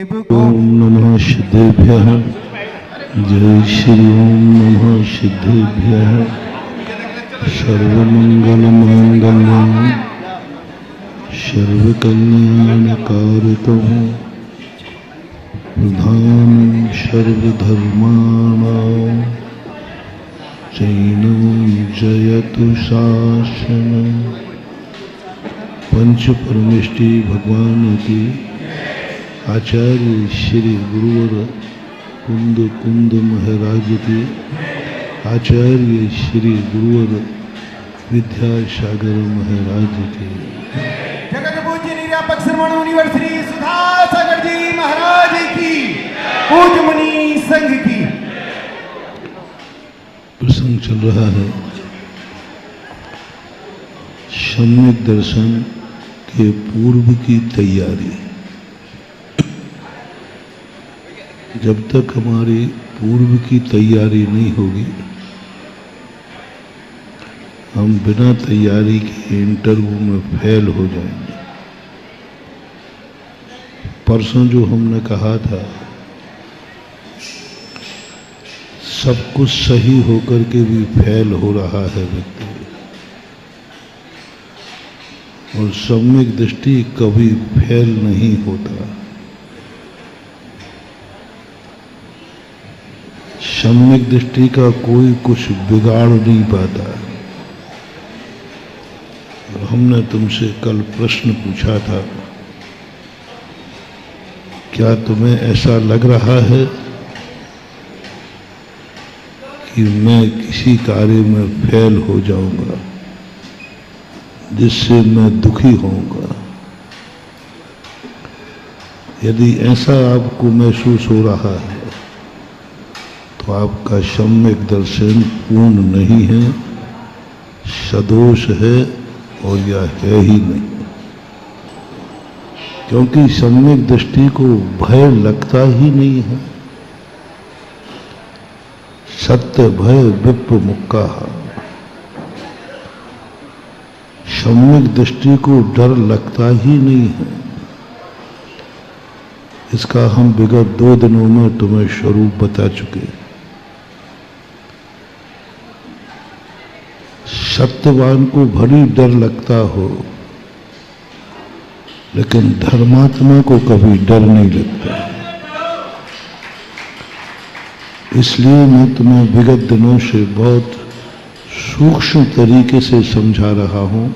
ओम नमः सिद्धेभ्यः। जय श्री ओम नमः सिद्धेभ्यः। सर्वमंगलमांगल्यं सर्वकल्याणकारितं प्रधानं सर्वधर्माणां चैनं जयतु शासनं। पंच परमेष्टि भगवान की आचार्य श्री गुरुवर कुंद कुंद महाराज की आचार्य श्री गुरुवर विद्यासागर महाराज की जगत पूज्य निरापक श्रवण मुनिवर श्री सुधासागर जी महाराज की पूज्य मुनि संघ की। प्रसंग चल रहा है सम्यक दर्शन के पूर्व की तैयारी। जब तक हमारी पूर्व की तैयारी नहीं होगी, हम बिना तैयारी के इंटरव्यू में फेल हो जाएंगे। परसों जो हमने कहा था, सब कुछ सही होकर के भी फेल हो रहा है व्यक्ति, और सम्यक दृष्टि कभी फेल नहीं होता। सम्यक दृष्टि का कोई कुछ बिगाड़ नहीं पाता। हमने तुमसे कल प्रश्न पूछा था, क्या तुम्हें ऐसा लग रहा है कि मैं किसी कार्य में फेल हो जाऊंगा जिससे मैं दुखी होऊंगा? यदि ऐसा आपको महसूस हो रहा है तो आपका सम्यक दर्शन पूर्ण नहीं है, सदोष है, और यह है ही नहीं। क्योंकि सम्यक दृष्टि को भय लगता ही नहीं है। सत्य भय विप्र मुक्का। सम्यक दृष्टि को डर लगता ही नहीं है। इसका हम विगत 2 दिनों में तुम्हें स्वरूप बता चुके। सत्यवान को भली डर लगता हो, लेकिन धर्मात्मा को कभी डर नहीं लगता। इसलिए मैं तुम्हें विगत दिनों से बहुत सूक्ष्म तरीके से समझा रहा हूं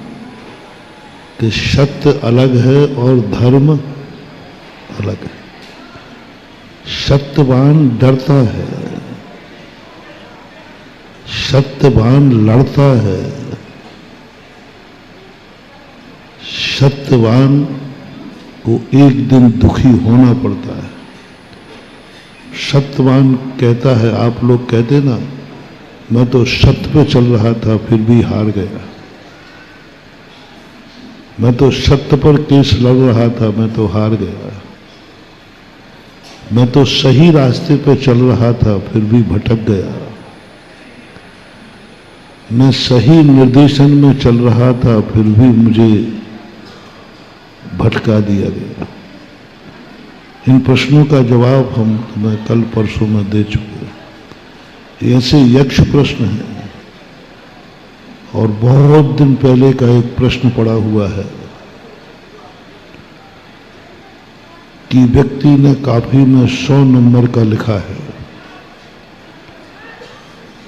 कि सत्य अलग है और धर्म अलग है। सत्यवान डरता है, सत्यवान लड़ता है, सत्यवान को एक दिन दुखी होना पड़ता है। सत्यवान कहता है, आप लोग कहते ना, मैं तो सत्य पे चल रहा था फिर भी हार गया। मैं तो सत्य पर केस लड़ रहा था, मैं तो हार गया। मैं तो सही रास्ते पे चल रहा था फिर भी भटक गया। मैं सही निर्देशन में चल रहा था फिर भी मुझे भटका दिया गया। इन प्रश्नों का जवाब हम तुम्हें कल परसों में दे चुके। ऐसे यक्ष प्रश्न है, और बहुत दिन पहले का एक प्रश्न पड़ा हुआ है कि व्यक्ति ने कॉपी में 100 नंबर का लिखा है,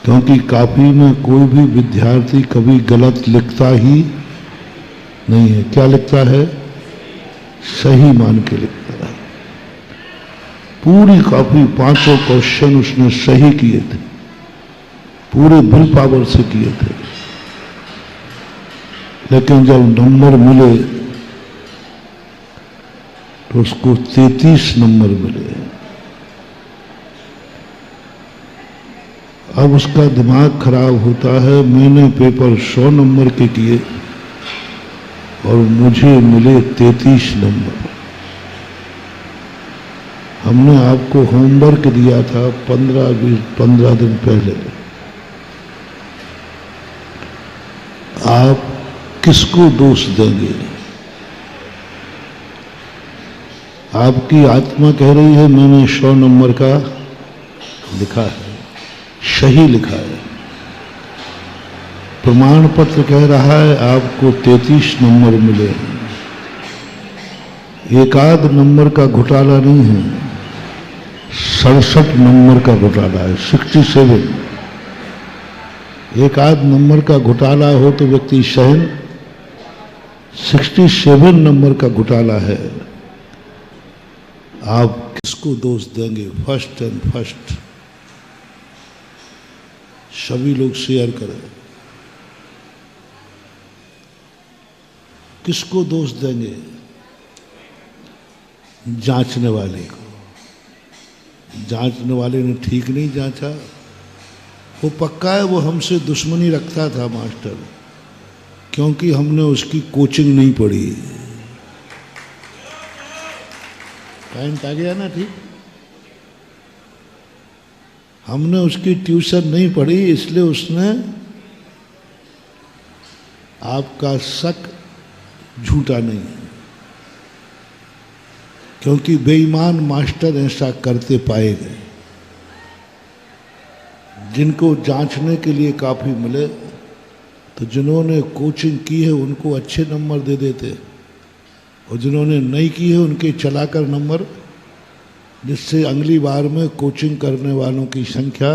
क्योंकि कॉपी में कोई भी विद्यार्थी कभी गलत लिखता ही नहीं है। क्या लिखता है? सही मान के लिखता है। पूरी कॉपी 500 क्वेश्चन उसने सही किए थे, पूरे विल पावर से किए थे, लेकिन जब नंबर मिले तो उसको 33 नंबर मिले। अब उसका दिमाग खराब होता है, मैंने पेपर 100 नंबर के किए और मुझे मिले 33 नंबर। हमने आपको होमवर्क दिया था 15 दिन पहले। आप किसको दोष देंगे? आपकी आत्मा कह रही है मैंने 100 नंबर का लिखा है, सही लिखा है। प्रमाण पत्र कह रहा है आपको 33 नंबर मिले हैं। एक आध नंबर का घोटाला नहीं है, 67 नंबर का घोटाला है, 67। एक आध नंबर का घोटाला हो तो व्यक्ति सहन, 67 नंबर का घोटाला है। आप किसको दोष देंगे? फर्स्ट एंड फर्स्ट सभी लोग शेयर करें। किसको दोष देंगे? जांचने वाले को। जांचने वाले ने ठीक नहीं जांचा, वो पक्का है वो हमसे दुश्मनी रखता था मास्टर, क्योंकि हमने उसकी कोचिंग नहीं पढ़ी। पॉइंट आ गया ना? ठीक, हमने उसकी ट्यूशन नहीं पढ़ी, इसलिए उसने आपका शक झूठा नहीं, क्योंकि बेईमान मास्टर ऐसा करते पाए गए। जिनको जांचने के लिए काफ़ी मिले तो जिन्होंने कोचिंग की है उनको अच्छे नंबर दे देते, और जिन्होंने नहीं की है उनके चलाकर नंबर, जिससे अगली बार में कोचिंग करने वालों की संख्या,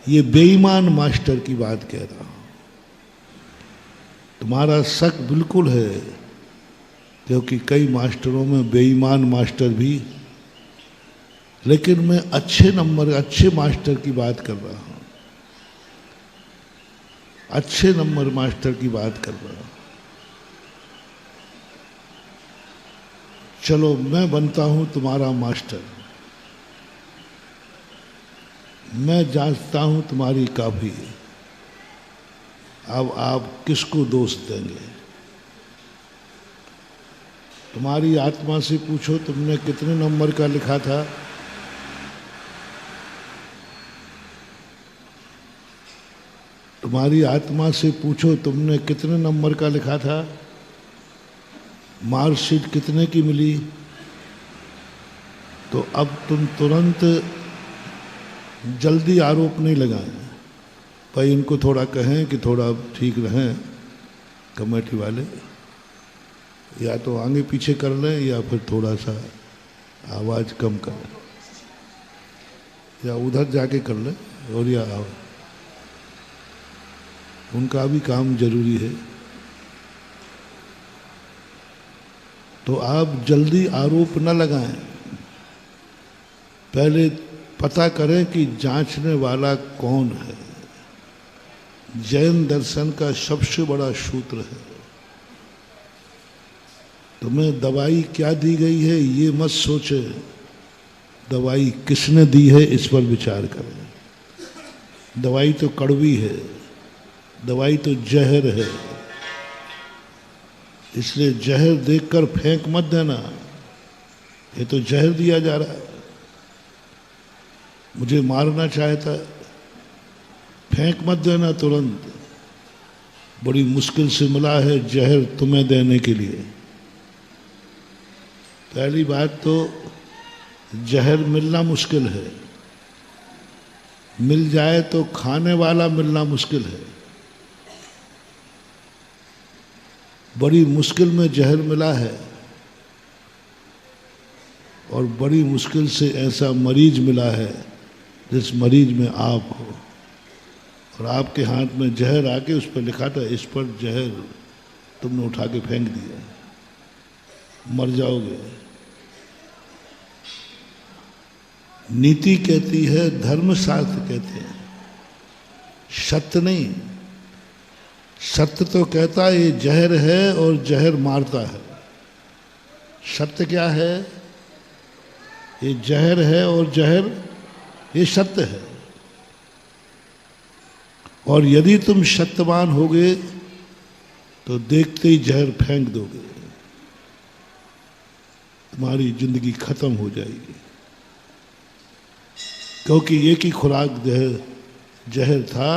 ये बेईमान मास्टर की बात कह रहा हूँ। तुम्हारा शक बिल्कुल है, क्योंकि कई मास्टरों में बेईमान मास्टर भी, लेकिन मैं अच्छे नंबर अच्छे मास्टर की बात कर रहा हूँ, अच्छे नंबर मास्टर की बात कर रहा हूँ। चलो मैं बनता हूँ तुम्हारा मास्टर, मैं जांचता हूँ तुम्हारी काफी। अब आप किसको दोष देंगे? तुम्हारी आत्मा से पूछो तुमने कितने नंबर का लिखा था? तुम्हारी आत्मा से पूछो तुमने कितने नंबर का लिखा था? मार्कशीट कितने की मिली? तो अब तुम तुरंत जल्दी आरोप नहीं लगाएं। भाई इनको थोड़ा कहें कि थोड़ा ठीक रहें कमेटी वाले, या तो आगे पीछे कर लें या फिर थोड़ा सा आवाज़ कम कर लें, या उधर जाके कर लें, और या उनका भी काम जरूरी है। तो आप जल्दी आरोप न लगाएं, पहले पता करें कि जांचने वाला कौन है। जैन दर्शन का सबसे बड़ा सूत्र है, तुम्हें दवाई क्या दी गई है ये मत सोचे, दवाई किसने दी है इस पर विचार करें। दवाई तो कड़वी है, दवाई तो जहर है, इसलिए जहर देखकर फेंक मत देना, ये तो जहर दिया जा रहा है। मुझे मारना चाहता, फेंक मत देना तुरंत, बड़ी मुश्किल से मिला है जहर तुम्हें देने के लिए। पहली बात तो जहर मिलना मुश्किल है, मिल जाए तो खाने वाला मिलना मुश्किल है। बड़ी मुश्किल में जहर मिला है, और बड़ी मुश्किल से ऐसा मरीज मिला है जिस मरीज में आप हो, और आपके हाथ में जहर आके उस पर लिखा था इस पर जहर तुमने उठा के फेंक दिया, मर जाओगे। नीति कहती है, धर्मशास्त्र कहते हैं, सत्य नहीं। सत्य तो कहता है ये जहर है और जहर मारता है। सत्य क्या है? ये जहर है और जहर, ये सत्य है। और यदि तुम सत्यवान होगे तो देखते ही जहर फेंक दोगे, तुम्हारी जिंदगी खत्म हो जाएगी, क्योंकि एक ही खुराक जहर था,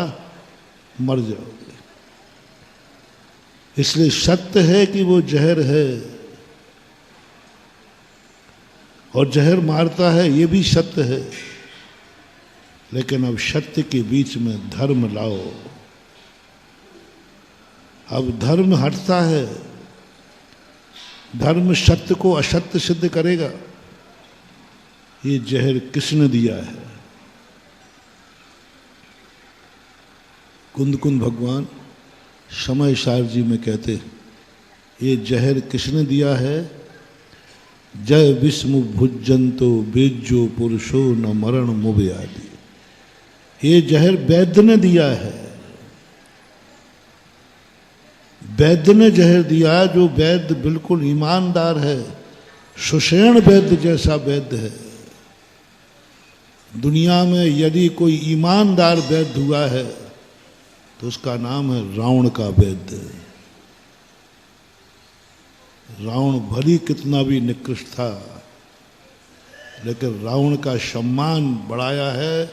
मर जाओगे। इसलिए सत्य है कि वो जहर है, और जहर मारता है ये भी सत्य है, लेकिन अब सत्य के बीच में धर्म लाओ। अब धर्म हटता है, धर्म सत्य को असत्य सिद्ध करेगा। ये जहर किसने दिया है? कुंद कुंद भगवान समय सार जी में कहते हैं, ये जहर किसने दिया है? जय विस्मु भुजंतो बेजो पुरुषो न मरण मुबे आदि। ये जहर वैद्य ने दिया है। वैद्य ने जहर दिया, जो वैद्य बिल्कुल ईमानदार है, सुषेण वैद्य जैसा वैद्य है। दुनिया में यदि कोई ईमानदार वैद्य हुआ है तो उसका नाम है रावण का वैद्य। रावण भली कितना भी निकृष्ट था, लेकिन रावण का सम्मान बढ़ाया है।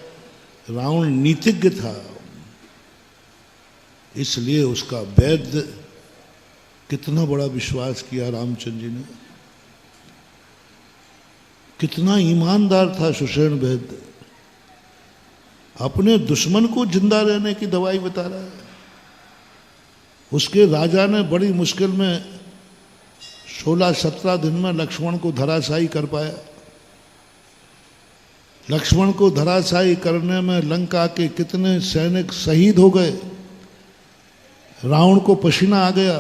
रावण नीतिज्ञ था, इसलिए उसका वैद्य कितना बड़ा विश्वास किया रामचंद्र जी ने। कितना ईमानदार था सुषेण वैद्य, अपने दुश्मन को जिंदा रहने की दवाई बता रहा है। उसके राजा ने बड़ी मुश्किल में 16-17 दिन में लक्ष्मण को धराशायी कर पाया। लक्ष्मण को धराशायी करने में लंका के कितने सैनिक शहीद हो गए। रावण को पसीना आ गया,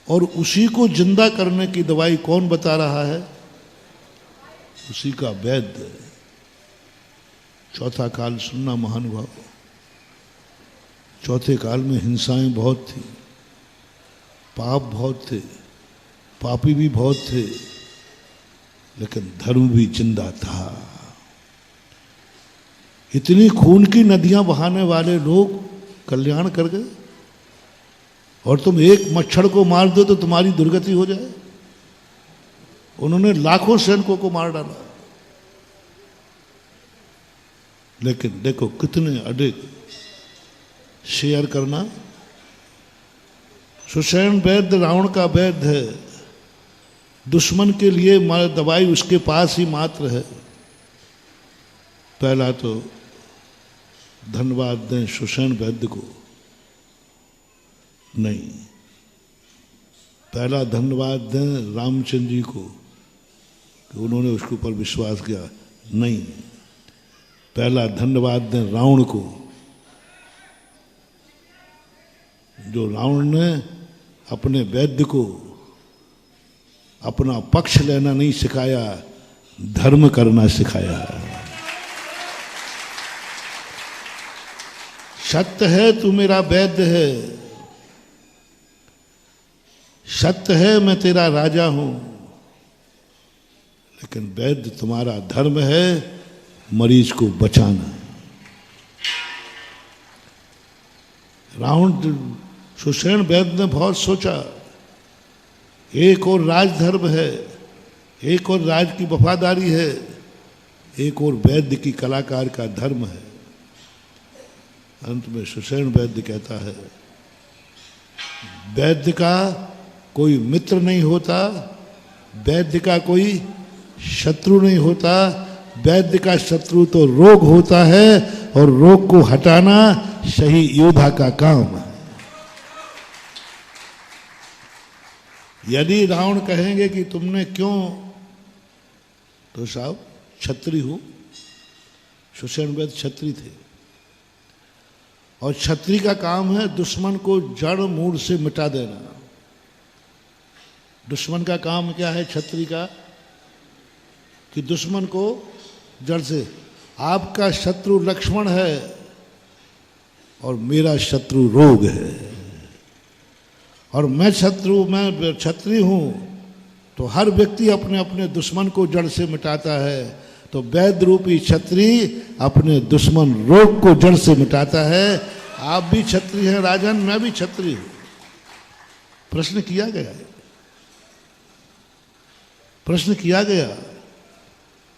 और उसी को जिंदा करने की दवाई कौन बता रहा है? उसी का वैद्य। चौथा काल सुनना महानुभाव। चौथे काल में हिंसाएं बहुत थी, पाप बहुत थे, पापी भी बहुत थे, लेकिन धर्म भी जिंदा था। इतनी खून की नदियां बहाने वाले लोग कल्याण कर गए, और तुम एक मच्छर को मार दो तो तुम्हारी दुर्गति हो जाए। उन्होंने लाखों सैनिकों को मार डाला, लेकिन देखो कितने अधिक शेयर करना। सुषेण वैद्य रावण का वैद्य है, दुश्मन के लिए दवाई उसके पास ही मात्र है। पहला तो धन्यवाद दें सुषेण वैद्य को, नहीं, पहला धन्यवाद दें रामचंद्र जी को कि उन्होंने उसके ऊपर विश्वास किया, नहीं, पहला धन्यवाद दें रावण को, जो रावण ने अपने वैद्य को अपना पक्ष लेना नहीं सिखाया, धर्म करना सिखाया। सत्य है तू मेरा वैद्य है, सत्य है मैं तेरा राजा हूं, लेकिन वैद्य तुम्हारा धर्म है मरीज को बचाना। रावण सुषेण वैद्य ने बहुत सोचा, एक और राजधर्म है, एक और राज की वफादारी है, एक और वैद्य की कलाकार का धर्म है। अंत में सुषेण वैद्य कहता है, वैद्य का कोई मित्र नहीं होता, वैद्य का कोई शत्रु नहीं होता, वैद्य का शत्रु तो रोग होता है, और रोग को हटाना सही योद्धा का काम है। यदि रावण कहेंगे कि तुमने क्यों, तो साहब क्षत्रिय हो, सुषेण वैद्य क्षत्रिय थे, और क्षत्रिय का काम है दुश्मन को जड़ मूल से मिटा देना। दुश्मन का काम क्या है क्षत्रिय का? कि दुश्मन को जड़ से। आपका शत्रु लक्ष्मण है और मेरा शत्रु रोग है, और मैं क्षत्रिय हूं, तो हर व्यक्ति अपने अपने दुश्मन को जड़ से मिटाता है। तो वैद्य रूपी क्षत्रिय अपने दुश्मन रोग को जड़ से मिटाता है। आप भी क्षत्रिय हैं राजन, मैं भी क्षत्रिय हूं। प्रश्न किया गया है, प्रश्न किया गया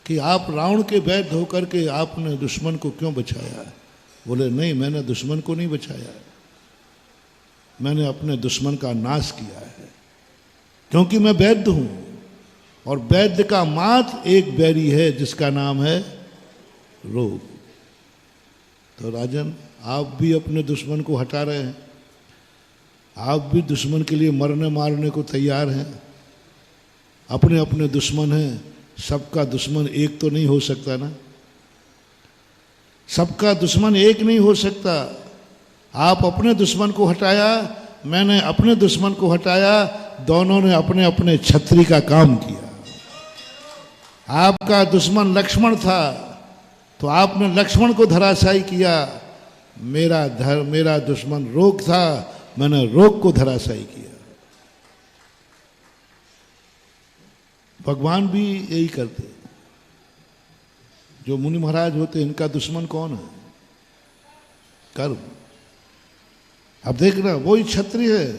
कि आप रावण के वैद्य होकर के आपने दुश्मन को क्यों बचाया? बोले नहीं, मैंने दुश्मन को नहीं बचाया, मैंने अपने दुश्मन का नाश किया है, क्योंकि मैं वैद्य हूं। और वैद्य का मात्र एक बैरी है जिसका नाम है रोग। तो राजन, आप भी अपने दुश्मन को हटा रहे हैं, आप भी दुश्मन के लिए मरने मारने को तैयार हैं। अपने अपने दुश्मन हैं, सबका दुश्मन एक तो नहीं हो सकता ना, सबका दुश्मन एक नहीं हो सकता। आप अपने दुश्मन को हटाया, मैंने अपने दुश्मन को हटाया, दोनों ने अपने अपने छतरी का काम किया। आपका दुश्मन लक्ष्मण था तो आपने लक्ष्मण को धराशायी किया, मेरा दुश्मन रोग था, मैंने रोग को धराशायी किया। भगवान भी यही करते। जो मुनि महाराज होते हैं, इनका दुश्मन कौन है? कर्म। अब देखना, वही क्षत्रिय है।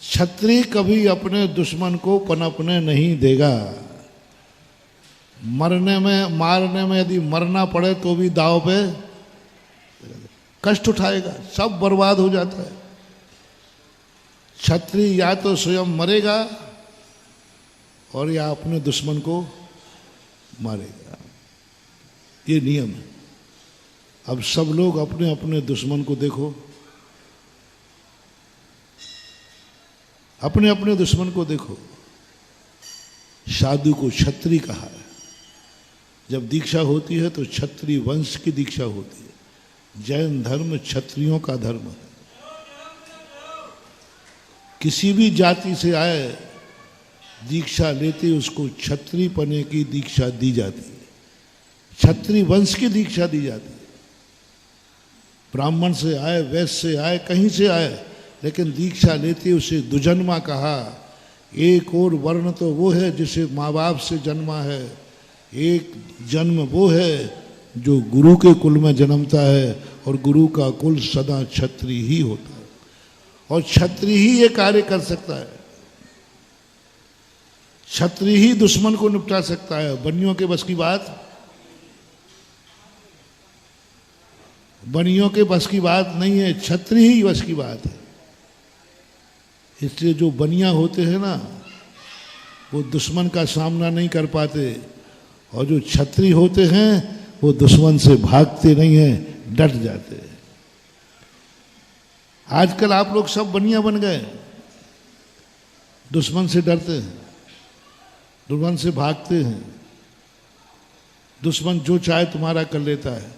क्षत्रिय कभी अपने दुश्मन को पनपने नहीं देगा। मारने में यदि मरना पड़े तो भी दाव पे कष्ट उठाएगा, सब बर्बाद हो जाता है। क्षत्रिय या तो स्वयं मरेगा और या अपने दुश्मन को मारेगा, ये नियम है। अब सब लोग अपने अपने दुश्मन को देखो, अपने अपने दुश्मन को देखो। साधु को क्षत्रिय कहा है। जब दीक्षा होती है तो क्षत्रिय वंश की दीक्षा होती है। जैन धर्म क्षत्रियों का धर्म है। किसी भी जाति से आए, दीक्षा लेते उसको क्षत्रिय पने की दीक्षा दी जाती है, क्षत्रिय वंश की दीक्षा दी जाती है। ब्राह्मण से आए, वैश्य से आए, कहीं से आए, लेकिन दीक्षा लेते उसे दुजन्मा कहा। एक और वर्ण तो वो है जिसे माँ बाप से जन्मा है, एक जन्म वो है जो गुरु के कुल में जन्मता है, और गुरु का कुल सदा क्षत्रिय ही होता है, और क्षत्रिय ही ये कार्य कर सकता है। क्षत्रिय ही दुश्मन को निपटा सकता है। बनियों के बस की बात, बनियों के बस की बात नहीं है, क्षत्रिय ही बस की बात है। इसलिए जो बनिया होते हैं ना, वो दुश्मन का सामना नहीं कर पाते, और जो क्षत्रिय होते हैं वो दुश्मन से भागते नहीं हैं, डट जाते हैं। आजकल आप लोग सब बनिया बन गए, दुश्मन से डरते हैं, दुश्मन से भागते हैं। दुश्मन जो चाहे तुम्हारा कर लेता है।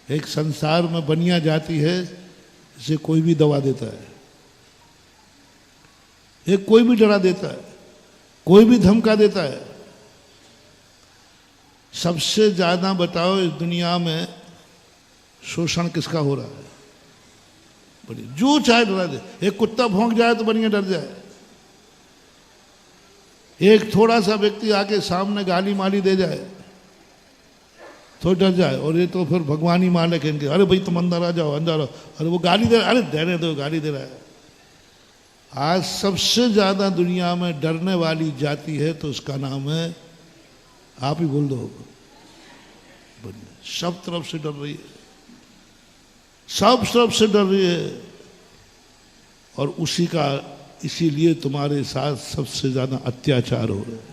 एक संसार में बनिया जाती है, इसे कोई भी दबा देता है, एक कोई भी डरा देता है, कोई भी धमका देता है। सबसे ज्यादा बताओ इस दुनिया में शोषण किसका हो रहा है? बनिया जो चाहे डरा दे। एक कुत्ता भौंक जाए तो बनिया डर जाए, एक थोड़ा सा व्यक्ति आके सामने गाली माली दे जाए तो डर जाए, और ये तो फिर भगवान ही मालिक है इनके। अरे भाई तुम अंदर आ जाओ, अंदर आओ। अरे वो गाली दे रहा है, अरे देने दो, गाली दे रहा है। आज सबसे ज्यादा दुनिया में डरने वाली जाति है तो उसका नाम है, आप ही बोल दो, सब तरफ से डर रही है, सब तरफ से डर रही है। और उसी का, इसीलिए तुम्हारे साथ सबसे ज्यादा अत्याचार हो रहा है।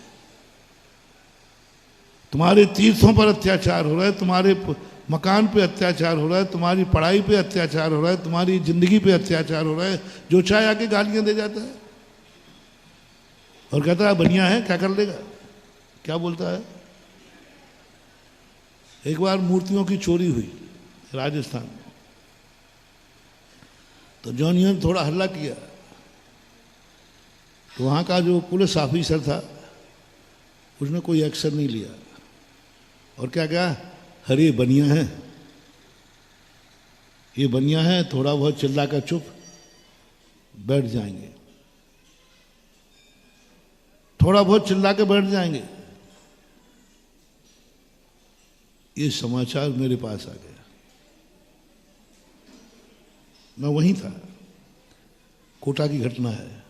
तुम्हारे तीर्थों पर अत्याचार हो रहा है, तुम्हारे मकान पे अत्याचार हो रहा है, तुम्हारी पढ़ाई पे अत्याचार हो रहा है, तुम्हारी जिंदगी पे अत्याचार हो रहा है। जो चाहे आके गालियां दे जाता है और कहता है बढ़िया है, क्या कर लेगा, क्या बोलता है। एक बार मूर्तियों की चोरी हुई राजस्थान में, तो जॉनियों ने थोड़ा हल्ला किया, तो वहाँ का जो पुलिस ऑफिसर था उसने कोई एक्शन नहीं लिया, और क्या कहा, अरे बनिया है, ये बनिया है, थोड़ा बहुत चिल्ला कर चुप बैठ जाएंगे, थोड़ा बहुत चिल्ला के बैठ जाएंगे। ये समाचार मेरे पास आ गया, मैं वहीं था, कोटा की घटना है।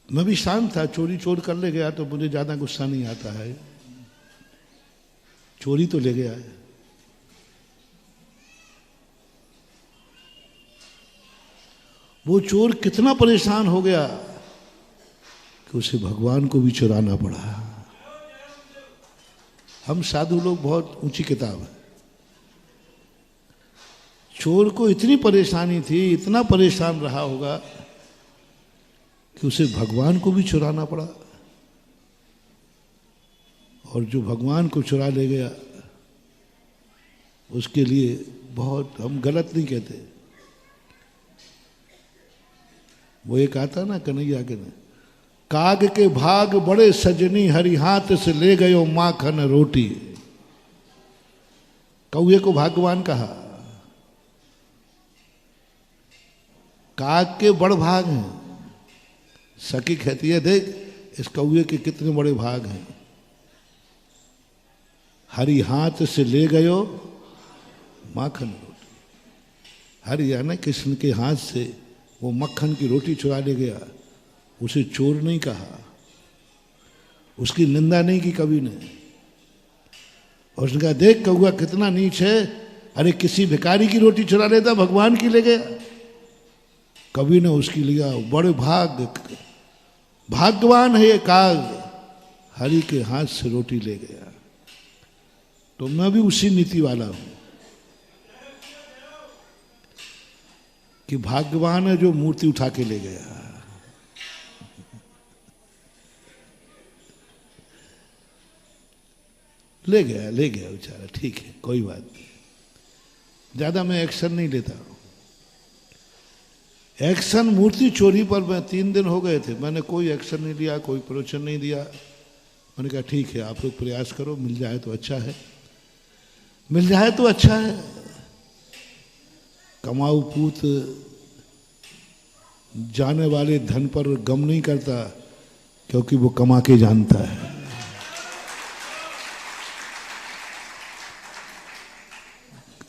मैं भी शांत था, चोरी चोर कर ले गया तो मुझे ज्यादा गुस्सा नहीं आता है, चोरी तो ले गया है। वो चोर कितना परेशान हो गया, कि उसे भगवान को भी चुराना पड़ा। हम साधु लोग बहुत ऊंची किताब है। चोर को इतनी परेशानी थी, इतना परेशान रहा होगा कि उसे भगवान को भी चुराना पड़ा। और जो भगवान को चुरा ले गया उसके लिए बहुत, हम गलत नहीं कहते। वो एक आता ना कन्हैया के ने, काग के भाग बड़े सजनी हरि हाथ से ले गयो माखन रोटी। कौए को भाग्यवान कहा। काग के बड़ भाग हैं। सखी कहती है देख इस कौए के कितने बड़े भाग हैं। हरि हाथ से ले गयो माखन रोटी। हरि यानी कृष्ण के हाथ से वो मक्खन की रोटी चुरा ले गया। उसे चोर नहीं कहा, उसकी निंदा नहीं की कवि ने। और उसने कहा देख कौआ कितना नीच है, अरे किसी भिखारी की रोटी चुरा लेता, भगवान की ले गया। कवि ने उसकी लिया बड़े भाग्यवान है ये काग, हरि के हाथ से रोटी ले गया। तो मैं भी उसी नीति वाला हूं कि भाग्यवान है जो मूर्ति उठा के ले गया। ले गया बेचारा, ठीक है कोई बात नहीं। ज्यादा मैं एक्शन नहीं लेता हूं। एक्शन मूर्ति चोरी पर मैं 3 दिन हो गए थे, मैंने कोई एक्शन नहीं लिया, कोई प्रवचन नहीं दिया। मैंने कहा ठीक है आप लोग प्रयास करो, मिल जाए तो अच्छा है, मिल जाए तो अच्छा है। कमाऊ पूत जाने वाले धन पर गम नहीं करता, क्योंकि वो कमा के जानता है।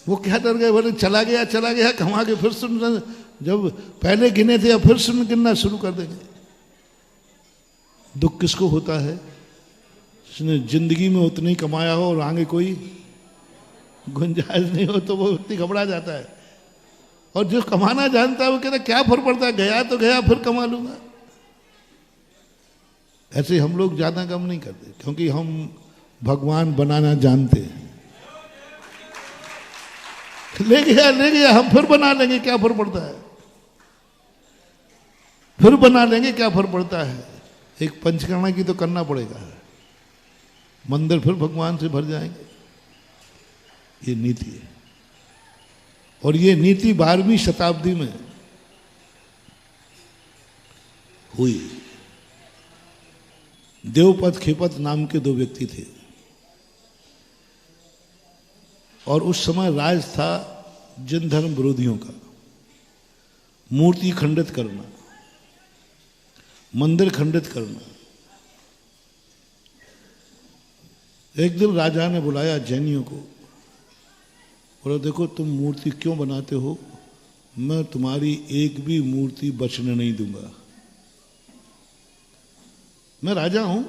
वो क्या डर गए, बोले चला गया कमा के, फिर सुन, जब पहले गिने थे अब फिर सुन गिनना शुरू कर देंगे। दुख किसको होता है? उसने जिंदगी में उतना ही कमाया हो और आगे कोई गुंजाइश नहीं हो तो वो उतनी घबरा जाता है। और जो कमाना जानता है वो कहता है क्या फर्क पड़ता है, गया तो गया, फिर कमा लूंगा। ऐसे हम लोग ज्यादा कम नहीं करते, क्योंकि हम भगवान बनाना जानते हैं। ले गया हम फिर बना लेंगे, क्या फर्क पड़ता है, फिर बना लेंगे, क्या फर्क पड़ता है। एक पंचकर्मा की तो करना पड़ेगा, मंदिर फिर भगवान से भर जाएंगे। ये नीति है। और ये नीति 12वीं शताब्दी में हुई। देवपत खेपत नाम के 2 व्यक्ति थे और उस समय राज था जिन धर्म विरोधियों का। मूर्ति खंडित करना, मंदिर खंडित करना। एक दिन राजा ने बुलाया जैनियों को, बोला देखो तुम मूर्ति क्यों बनाते हो, मैं तुम्हारी एक भी मूर्ति बचने नहीं दूंगा। मैं राजा हूं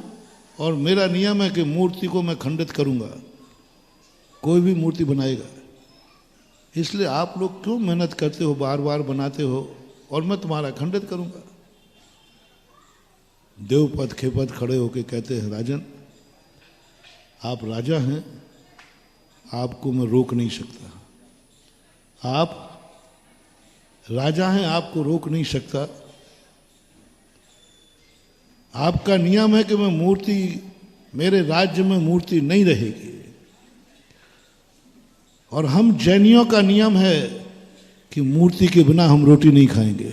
और मेरा नियम है कि मूर्ति को मैं खंडित करूंगा, कोई भी मूर्ति बनाएगा। इसलिए आप लोग क्यों मेहनत करते हो, बार बार बनाते हो, और मैं तुम्हारा खंडित करूंगा। देवपत खेपत खड़े होके कहते हैं राजन आप राजा हैं, आपको मैं रोक नहीं सकता। आप राजा हैं, आपको रोक नहीं सकता। आपका नियम है कि मैं मूर्ति, मेरे राज्य में मूर्ति नहीं रहेगी। और हम जैनियों का नियम है कि मूर्ति के बिना हम रोटी नहीं खाएंगे।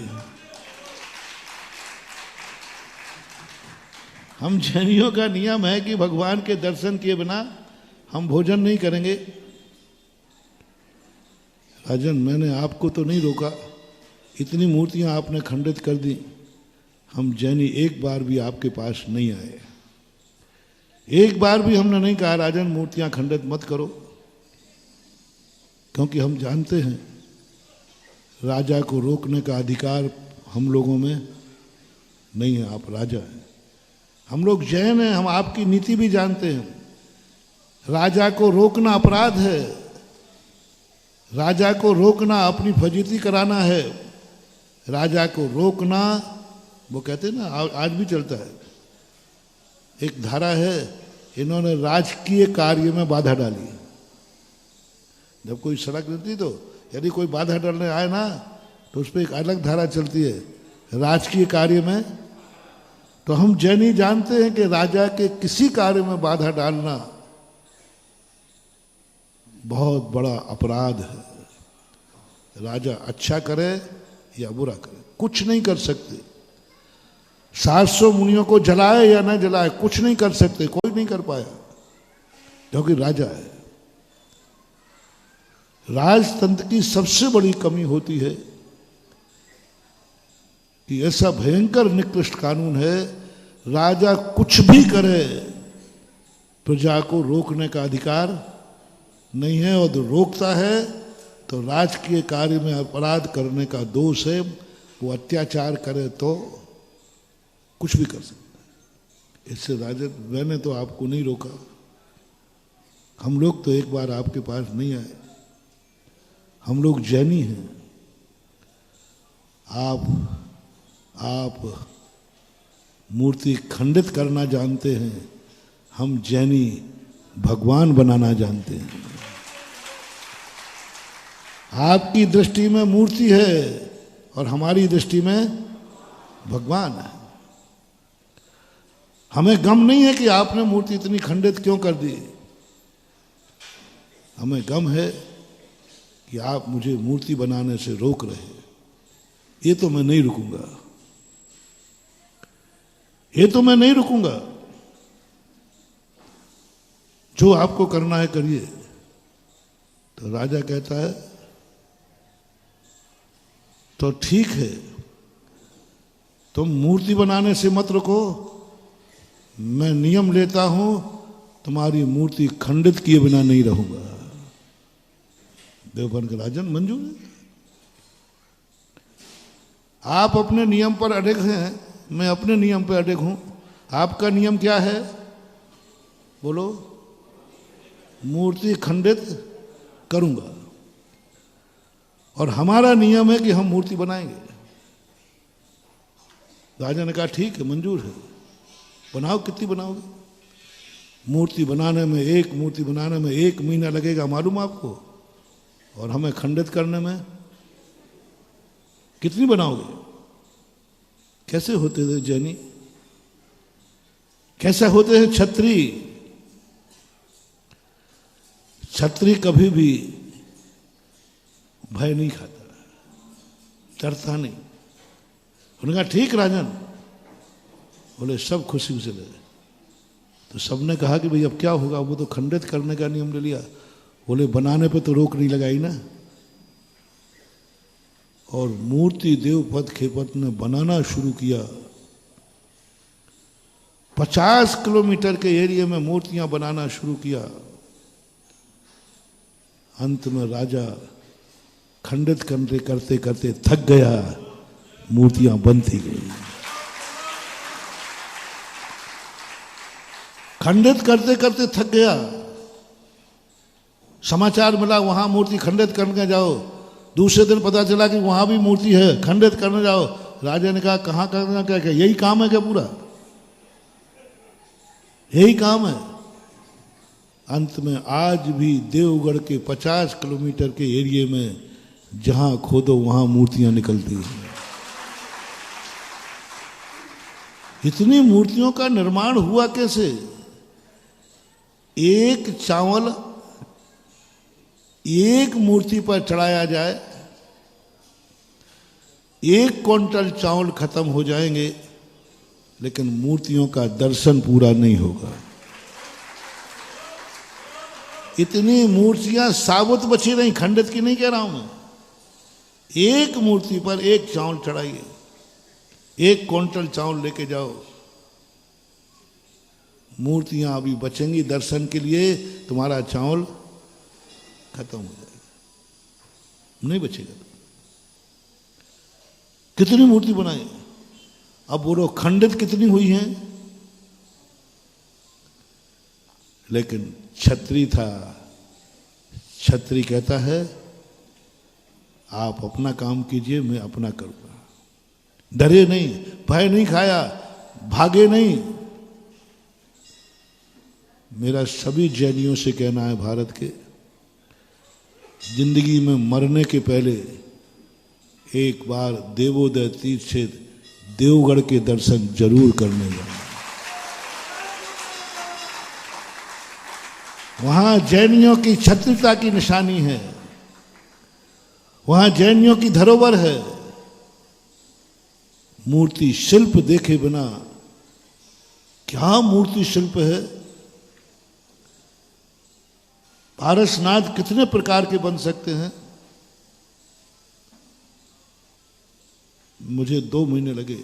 हम जैनियों का नियम है कि भगवान के दर्शन किए बिना हम भोजन नहीं करेंगे। राजन मैंने आपको तो नहीं रोका, इतनी मूर्तियां आपने खंडित कर दी, हम जैनी एक बार भी आपके पास नहीं आए। एक बार भी हमने नहीं कहा राजन मूर्तियां खंडित मत करो, क्योंकि हम जानते हैं राजा को रोकने का अधिकार हम लोगों में नहीं है। आप राजा हैं, हम लोग जैन हैं, हम आपकी नीति भी जानते हैं। राजा को रोकना अपराध है, राजा को रोकना अपनी फजीती कराना है। राजा को रोकना, वो कहते हैं ना आज भी चलता है, एक धारा है, इन्होंने राजकीय कार्य में बाधा डाली। जब कोई सड़क रहती तो यदि कोई बाधा डालने आए ना तो उस पर एक अलग धारा चलती है, राजकीय कार्य में। तो हम जैनी जानते हैं कि राजा के किसी कार्य में बाधा डालना बहुत बड़ा अपराध है। राजा अच्छा करे या बुरा करे, कुछ नहीं कर सकते। 700 मुनियों को जलाए या न जलाए, कुछ नहीं कर सकते, कोई नहीं कर पाया, क्योंकि राजा है। राजतंत्र की सबसे बड़ी कमी होती है कि ऐसा भयंकर निकृष्ट कानून है, राजा कुछ भी करे प्रजा को रोकने का अधिकार नहीं है, और रोकता है तो राजकीय कार्य में अपराध करने का दोष है। वो अत्याचार करे तो कुछ भी कर सकता है। इससे राजा, मैंने तो आपको नहीं रोका, हम लोग तो एक बार आपके पास नहीं आए, हम लोग जैनी हैं। आप मूर्ति खंडित करना जानते हैं, हम जैनी भगवान बनाना जानते हैं। आपकी दृष्टि में मूर्ति है और हमारी दृष्टि में भगवान है। हमें गम नहीं है कि आपने मूर्ति इतनी खंडित क्यों कर दी, हमें गम है कि आप मुझे मूर्ति बनाने से रोक रहे। ये तो मैं नहीं रुकूंगा, ये तो मैं नहीं रुकूंगा। जो आपको करना है करिए। तो राजा कहता है तो ठीक है, तुम मूर्ति बनाने से मत रुको, मैं नियम लेता हूं तुम्हारी मूर्ति खंडित किए बिना नहीं रहूंगा। देवबन के राजन मंजूर है। आप अपने नियम पर अड़िग हैं, मैं अपने नियम पर अड़िग हूं। आपका नियम क्या है बोलो? मूर्ति खंडित करूंगा, और हमारा नियम है कि हम मूर्ति बनाएंगे। राजा ने कहा ठीक है, मंजूर है, बनाओ। कितनी बनाओगे? मूर्ति बनाने में, एक मूर्ति बनाने में 1 महीना लगेगा, मालूम आपको? और हमें खंडित करने में कितनी बनाओगे? कैसे होते थे जैनी? कैसे होते हैं क्षत्रिय? क्षत्रिय कभी भी भय नहीं खाता, डरता नहीं। उन्होंने कहा ठीक राजन। बोले सब खुशी से ले। तो सबने कहा कि भाई अब क्या होगा, वो तो खंडित करने का नियम ले लिया। बोले बनाने पे तो रोक नहीं लगाई ना। और मूर्ति देवपत खेपत ने बनाना शुरू किया। 50 किलोमीटर के एरिया में मूर्तियां बनाना शुरू किया। अंत में राजा खंडित करते करते थक गया, मूर्तियां बनती गई। खंडित करते करते थक गया। समाचार मिला वहां मूर्ति खंडित करने जाओ। दूसरे दिन पता चला कि वहां भी मूर्ति है, खंडित करने जाओ। राजा ने कहा कहां करना, क्या क्या यही काम है क्या? पूरा यही काम है। अंत में आज भी देवगढ़ के 50 किलोमीटर के एरिया में जहां खोदो वहां मूर्तियां निकलती हैं। इतनी मूर्तियों का निर्माण हुआ कैसे? एक चावल एक मूर्ति पर चढ़ाया जाए, 1 क्विंटल चावल खत्म हो जाएंगे, लेकिन मूर्तियों का दर्शन पूरा नहीं होगा। इतनी मूर्तियां साबुत बची रही, खंडित की नहीं कह रहा हूं मैं। एक मूर्ति पर 1 चावल चढ़ाइए, 1 क्विंटल चावल लेके जाओ, मूर्तियां अभी बचेंगी दर्शन के लिए, तुम्हारा चावल खत्म हो जाएगा, नहीं बचेगा। कितनी मूर्ति बनाई? अब बोलो खंडित कितनी हुई हैं? लेकिन क्षत्रिय था। क्षत्रिय कहता है आप अपना काम कीजिए, मैं अपना करूंगा। डरे नहीं, भय नहीं खाया, भागे नहीं, मेरा सभी जैनियों से कहना है भारत के, जिंदगी में मरने के पहले एक बार देवोदय तीर्थ क्षेत्र देवगढ़ के दर्शन जरूर करने जाना। वहां जैनियों की क्षत्रियता की निशानी है, वहां जैनियों की धरोहर है। मूर्ति शिल्प देखे बिना, क्या मूर्ति शिल्प है। पारसनाथ कितने प्रकार के बन सकते हैं। मुझे 2 महीने लगे,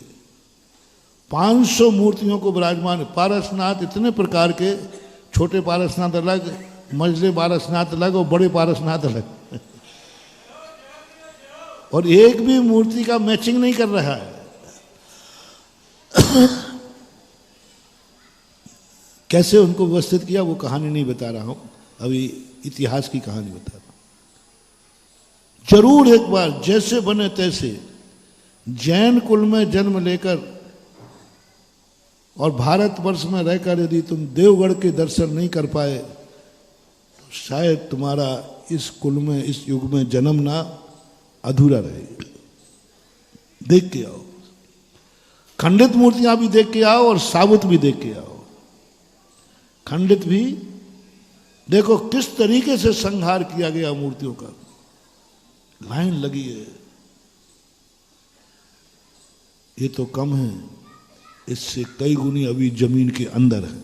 500 मूर्तियों को विराजमान। पारसनाथ इतने प्रकार के, छोटे पारसनाथ अलग, मझले पारसनाथ अलग और बड़े पारसनाथ अलग और एक भी मूर्ति का मैचिंग नहीं कर रहा है। कैसे उनको व्यवस्थित किया वो कहानी नहीं बता रहा हूं, अभी इतिहास की कहानी बता रहा हूं। जरूर एक बार जैसे बने तैसे जैन कुल में जन्म लेकर और भारतवर्ष में रहकर यदि तुम देवगढ़ के दर्शन नहीं कर पाए तो शायद तुम्हारा इस कुल में, इस युग में जन्म ना अधूरा रहेगा। देख के आओ, खंडित मूर्तियां भी देख के आओ और साबुत भी देख के आओ। खंडित भी देखो किस तरीके से संहार किया गया मूर्तियों का, लाइन लगी है। ये तो कम है, इससे कई गुनी अभी जमीन के अंदर है।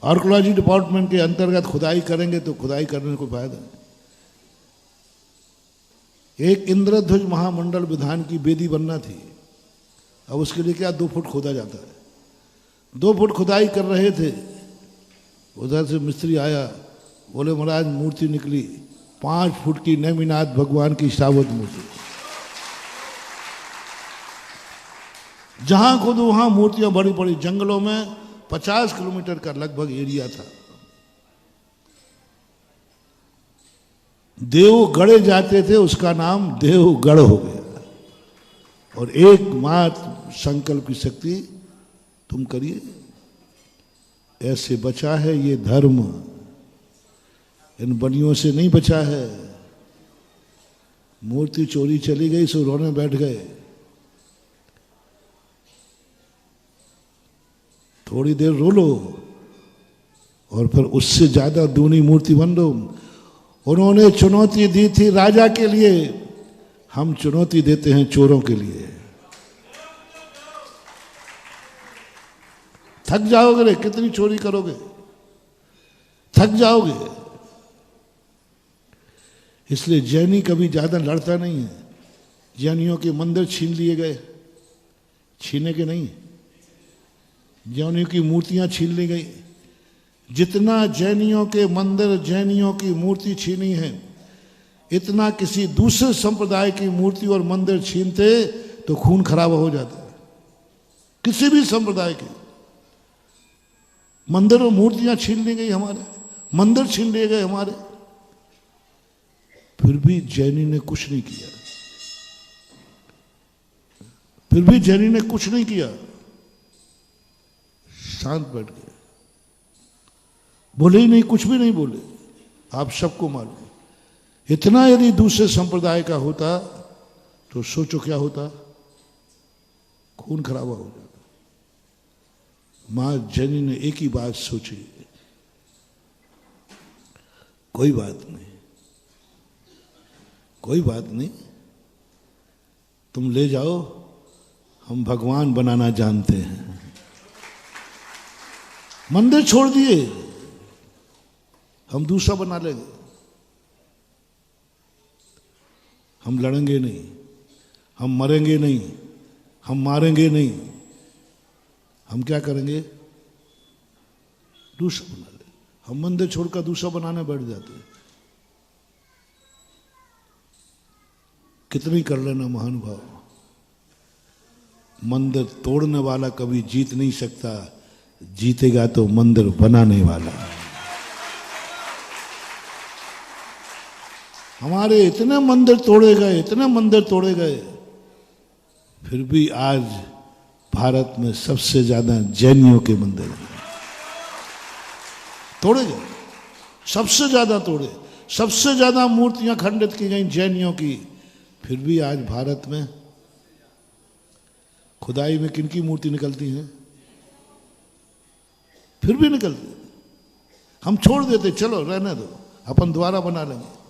आर्कोलॉजी डिपार्टमेंट के अंतर्गत खुदाई करेंगे तो खुदाई करने को फायदा है। एक इंद्रध्वज महामंडल विधान की वेदी बनना थी, अब उसके लिए क्या 2 फुट खोदा जाता है। 2 फुट खुदाई कर रहे थे, उधर से मिस्त्री आया, बोले महाराज मूर्ति निकली 5 फुट की नेमिनाथ भगवान की साबुत मूर्ति। जहां खुद वहां मूर्तियां बड़ी बड़ी, जंगलों में 50 किलोमीटर का लगभग एरिया था। देव गढ़े जाते थे, उसका नाम देवगढ़ हो गया। और एकमात्र संकल्प की शक्ति तुम करिए, ऐसे बचा है ये धर्म, इन बनियों से नहीं बचा है। मूर्ति चोरी चली गई सो रोने बैठ गए, थोड़ी देर रो लो और फिर उससे ज्यादा दूनी मूर्ति बन लो। उन्होंने चुनौती दी थी राजा के लिए, हम चुनौती देते हैं चोरों के लिए। थक जाओगे रे, कितनी चोरी करोगे, थक जाओगे। इसलिए जैनी कभी ज्यादा लड़ता नहीं है। जैनियों के मंदिर छीन लिए गए, छीने के नहीं, जैनियों की मूर्तियां छीन ली गई। जितना जैनियों के मंदिर, जैनियों की मूर्ति छीनी है, इतना किसी दूसरे संप्रदाय की मूर्ति और मंदिर छीनते तो खून खराब हो जाता है। किसी भी संप्रदाय के मंदिर और मूर्तियां छीन ली गई, हमारे मंदिर छीन लिए गए हमारे, फिर भी जैनी ने कुछ नहीं किया, फिर भी जैनी ने कुछ नहीं किया, शांत बैठ गए, बोले ही नहीं, कुछ भी नहीं बोले। आप सबको मालूम, इतना यदि दूसरे संप्रदाय का होता तो सोचो क्या होता, खून खराबा हो जाता। मां जैनी ने एक ही बात सोची, कोई बात नहीं, कोई बात नहीं, तुम ले जाओ, हम भगवान बनाना जानते हैं। मंदिर छोड़ दिए, हम दूसरा बना लेंगे, हम लड़ेंगे नहीं, हम मरेंगे नहीं, हम मारेंगे नहीं, हम क्या करेंगे, दूसरा बना ले। हम मंदिर छोड़कर दूसरा बनाने बैठ जाते हैं। कितनी कर लेना महानुभाव, मंदिर तोड़ने वाला कभी जीत नहीं सकता, जीतेगा तो मंदिर बनाने वाला। हमारे इतने मंदिर तोड़े गए, इतने मंदिर तोड़े गए, फिर भी आज भारत में सबसे ज्यादा जैनियों के मंदिर हैं। तोड़े गए, सबसे ज्यादा तोड़े, सबसे ज्यादा मूर्तियां खंडित की गई जैनियों की। फिर भी आज भारत में खुदाई में किनकी मूर्ति निकलती है? फिर भी निकलती है। हम छोड़ देते, चलो रहने दो, अपन दोबारा बना लेंगे।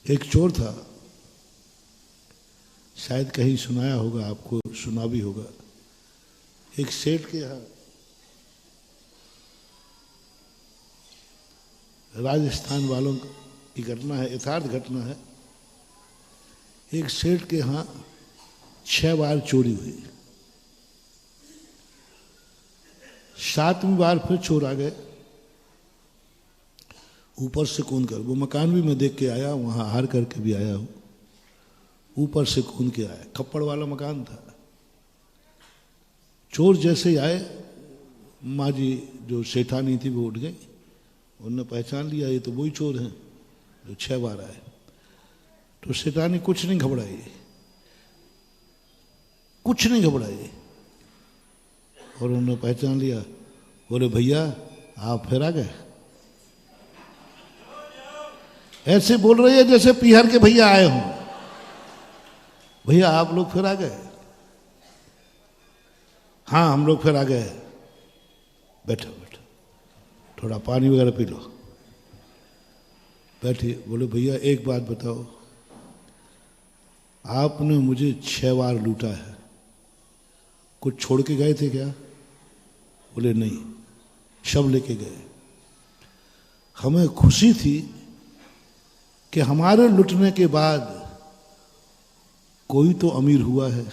एक चोर था, शायद कहीं सुनाया होगा, आपको सुना भी होगा। एक सेठ के यहाँ, राजस्थान वालों की घटना है, यथार्थ घटना है। एक सेठ के यहाँ 6 बार चोरी हुई। 7वीं बार फिर चोर आ गए, ऊपर से कूद कर। वो मकान भी मैं देख के आया, वहां हार करके भी आया हूं। ऊपर से कूद के आया, खप्पड़ वाला मकान था। चोर जैसे ही आए, माँ जी जो सेठानी थी वो उठ गई। उन्होंने पहचान लिया, ये तो वही चोर हैं जो 6 बार आए। तो सेठानी कुछ नहीं घबराई, कुछ नहीं घबराई, और उन्होंने पहचान लिया। बोले भैया आप फिर आ गए। ऐसे बोल रही है जैसे पीहर के भैया आए हों। भैया आप लोग फिर आ गए? हाँ हम लोग फिर आ गए। बैठो बैठो, थोड़ा पानी वगैरह पी लो। बैठिए। बोले भैया एक बात बताओ, आपने मुझे 6 बार लूटा है, कुछ छोड़ के गए थे क्या? बोले नहीं, शव लेके गए। हमें खुशी थी कि हमारे लुटने के बाद कोई तो अमीर हुआ है,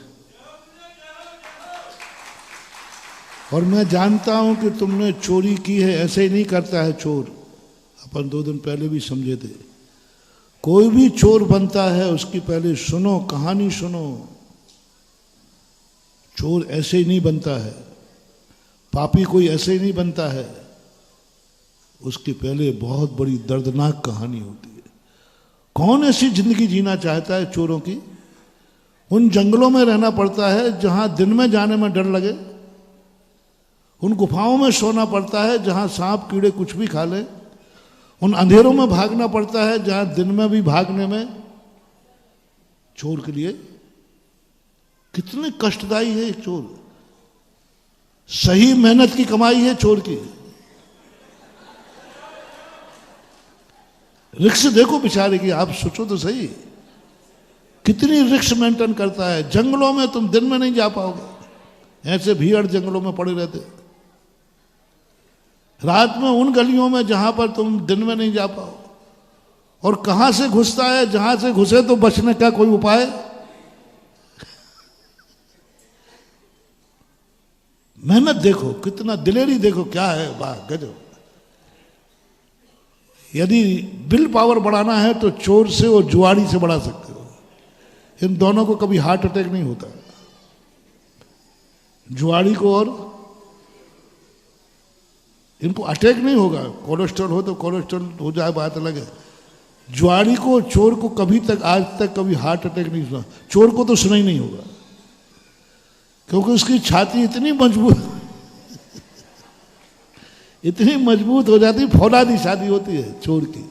और मैं जानता हूं कि तुमने चोरी की है। ऐसे ही नहीं करता है चोर, अपन 2 दिन पहले भी समझे थे। कोई भी चोर बनता है उसकी पहले सुनो, कहानी सुनो। चोर ऐसे ही नहीं बनता है, पापी कोई ऐसे ही नहीं बनता है, उसके पहले बहुत बड़ी दर्दनाक कहानी होती है। कौन ऐसी जिंदगी जीना चाहता है चोरों की? उन जंगलों में रहना पड़ता है जहां दिन में जाने में डर लगे, उन गुफाओं में सोना पड़ता है जहां सांप कीड़े कुछ भी खा ले, उन अंधेरों में भागना पड़ता है जहां दिन में भी भागने में चोर के लिए कितने कष्टदायी है। चोर सही मेहनत की कमाई है चोर की। रिक्स देखो बेचारे की, आप सोचो तो सही, कितनी रिक्स मेंटेन करता है। जंगलों में तुम दिन में नहीं जा पाओगे, ऐसे भीड़ जंगलों में पड़े रहते। रात में उन गलियों में जहां पर तुम दिन में नहीं जा पाओ। और कहां से घुसता है, जहां से घुसे तो बचने का कोई उपाय। मेहनत देखो, कितना दिलेरी देखो, क्या है, वाह गजब। यदि विल पावर बढ़ाना है तो चोर से और जुआरी से बढ़ा सकते हो। इन दोनों को कभी हार्ट अटैक नहीं होता, जुआरी को और इनको अटैक नहीं होगा। कोलेस्ट्रॉल हो तो कोलेस्ट्रॉल हो जाए, बात अलग है। जुआरी को, चोर को कभी तक, आज तक कभी हार्ट अटैक नहीं सुना। चोर को तो सुना ही नहीं होगा, क्योंकि उसकी छाती इतनी मजबूत इतनी मजबूत हो जाती, फौलादी शादी होती है चोर की।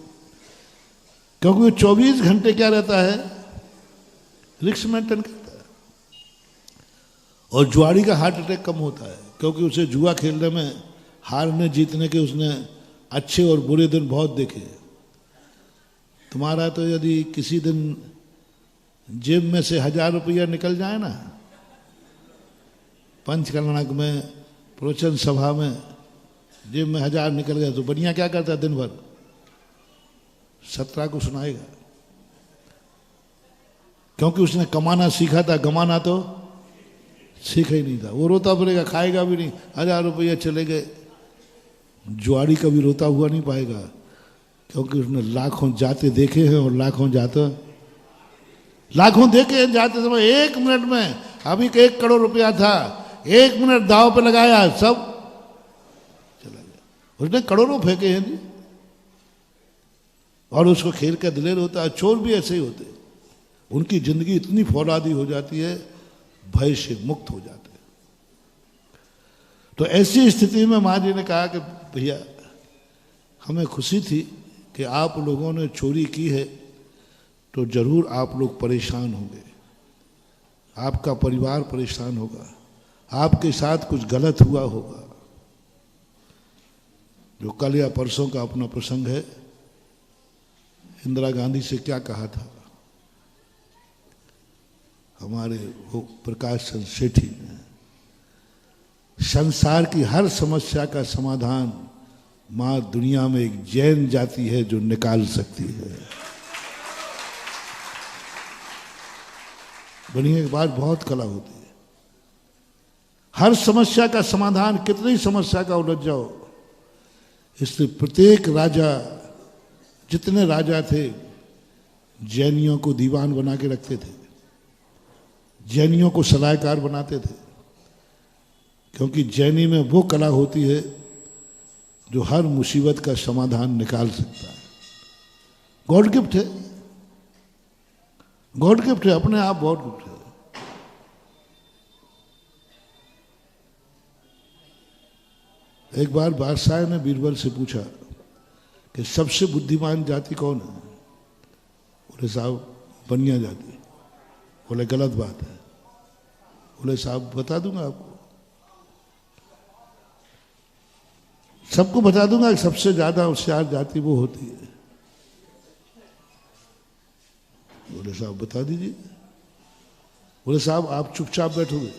क्योंकि वो 24 घंटे क्या रहता है, रिक्स मेंटेन करता है। और जुआरी का हार्ट अटैक कम होता है, क्योंकि उसे जुआ खेलने में, हारने जीतने के उसने अच्छे और बुरे दिन बहुत देखे। तुम्हारा तो यदि किसी दिन जेब में से 1000 रुपया निकल जाए ना, पंचकर्णक में, प्रवचन सभा में जेब में 1000 निकल गए, तो बढ़िया क्या करता है, दिन भर 17 को सुनाएगा। क्योंकि उसने कमाना सीखा था, गमाना तो सीखा ही नहीं था। वो रोता फिरेगा, खाएगा भी नहीं, 1000 रुपया चले गए। जुआरी कभी रोता हुआ नहीं पाएगा, क्योंकि उसने लाखों जाते देखे हैं, और लाखों देखे जाते समय 1 मिनट में, अभी 1 करोड़ रुपया था, 1 मिनट दाव पे लगाया, सब चला गया। उसने करोड़ों फेंके हैं जी, और उसको खेल का दिलेर होता है। चोर भी ऐसे ही होते, उनकी जिंदगी इतनी फौलादी हो जाती है, भय से मुक्त हो जाते हैं। तो ऐसी स्थिति में माँ जी ने कहा कि भैया हमें खुशी थी कि आप लोगों ने चोरी की है, तो जरूर आप लोग परेशान होंगे, आपका परिवार परेशान होगा, आपके साथ कुछ गलत हुआ होगा। जो कल या परसों का अपना प्रसंग है, इंदिरा गांधी से क्या कहा था हमारे वो प्रकाश चंद्र सेठी ने, संसार की हर समस्या का समाधान मां दुनिया में एक जैन जाति है जो निकाल सकती है। दुनिया के बाद बहुत कला होती है, हर समस्या का समाधान, कितनी समस्या का उलझ जाओ। इसलिए प्रत्येक राजा, जितने राजा थे, जैनियों को दीवान बना के रखते थे, जैनियों को सलाहकार बनाते थे, क्योंकि जैनी में वो कला होती है जो हर मुसीबत का समाधान निकाल सकता है। गॉड गिफ्ट है, गॉड गिफ्ट है, अपने आप गॉड गिफ्ट है। एक बार बादशाह ने बीरबल से पूछा कि सबसे बुद्धिमान जाति कौन है? बोले साहब बनिया जाति। बोले गलत बात है। बोले साहब बता दूंगा आपको, सबको बता दूंगा कि सबसे ज्यादा होशियार जाति वो होती है। बोले साहब बता दीजिए। बोले साहब आप चुपचाप बैठोगे,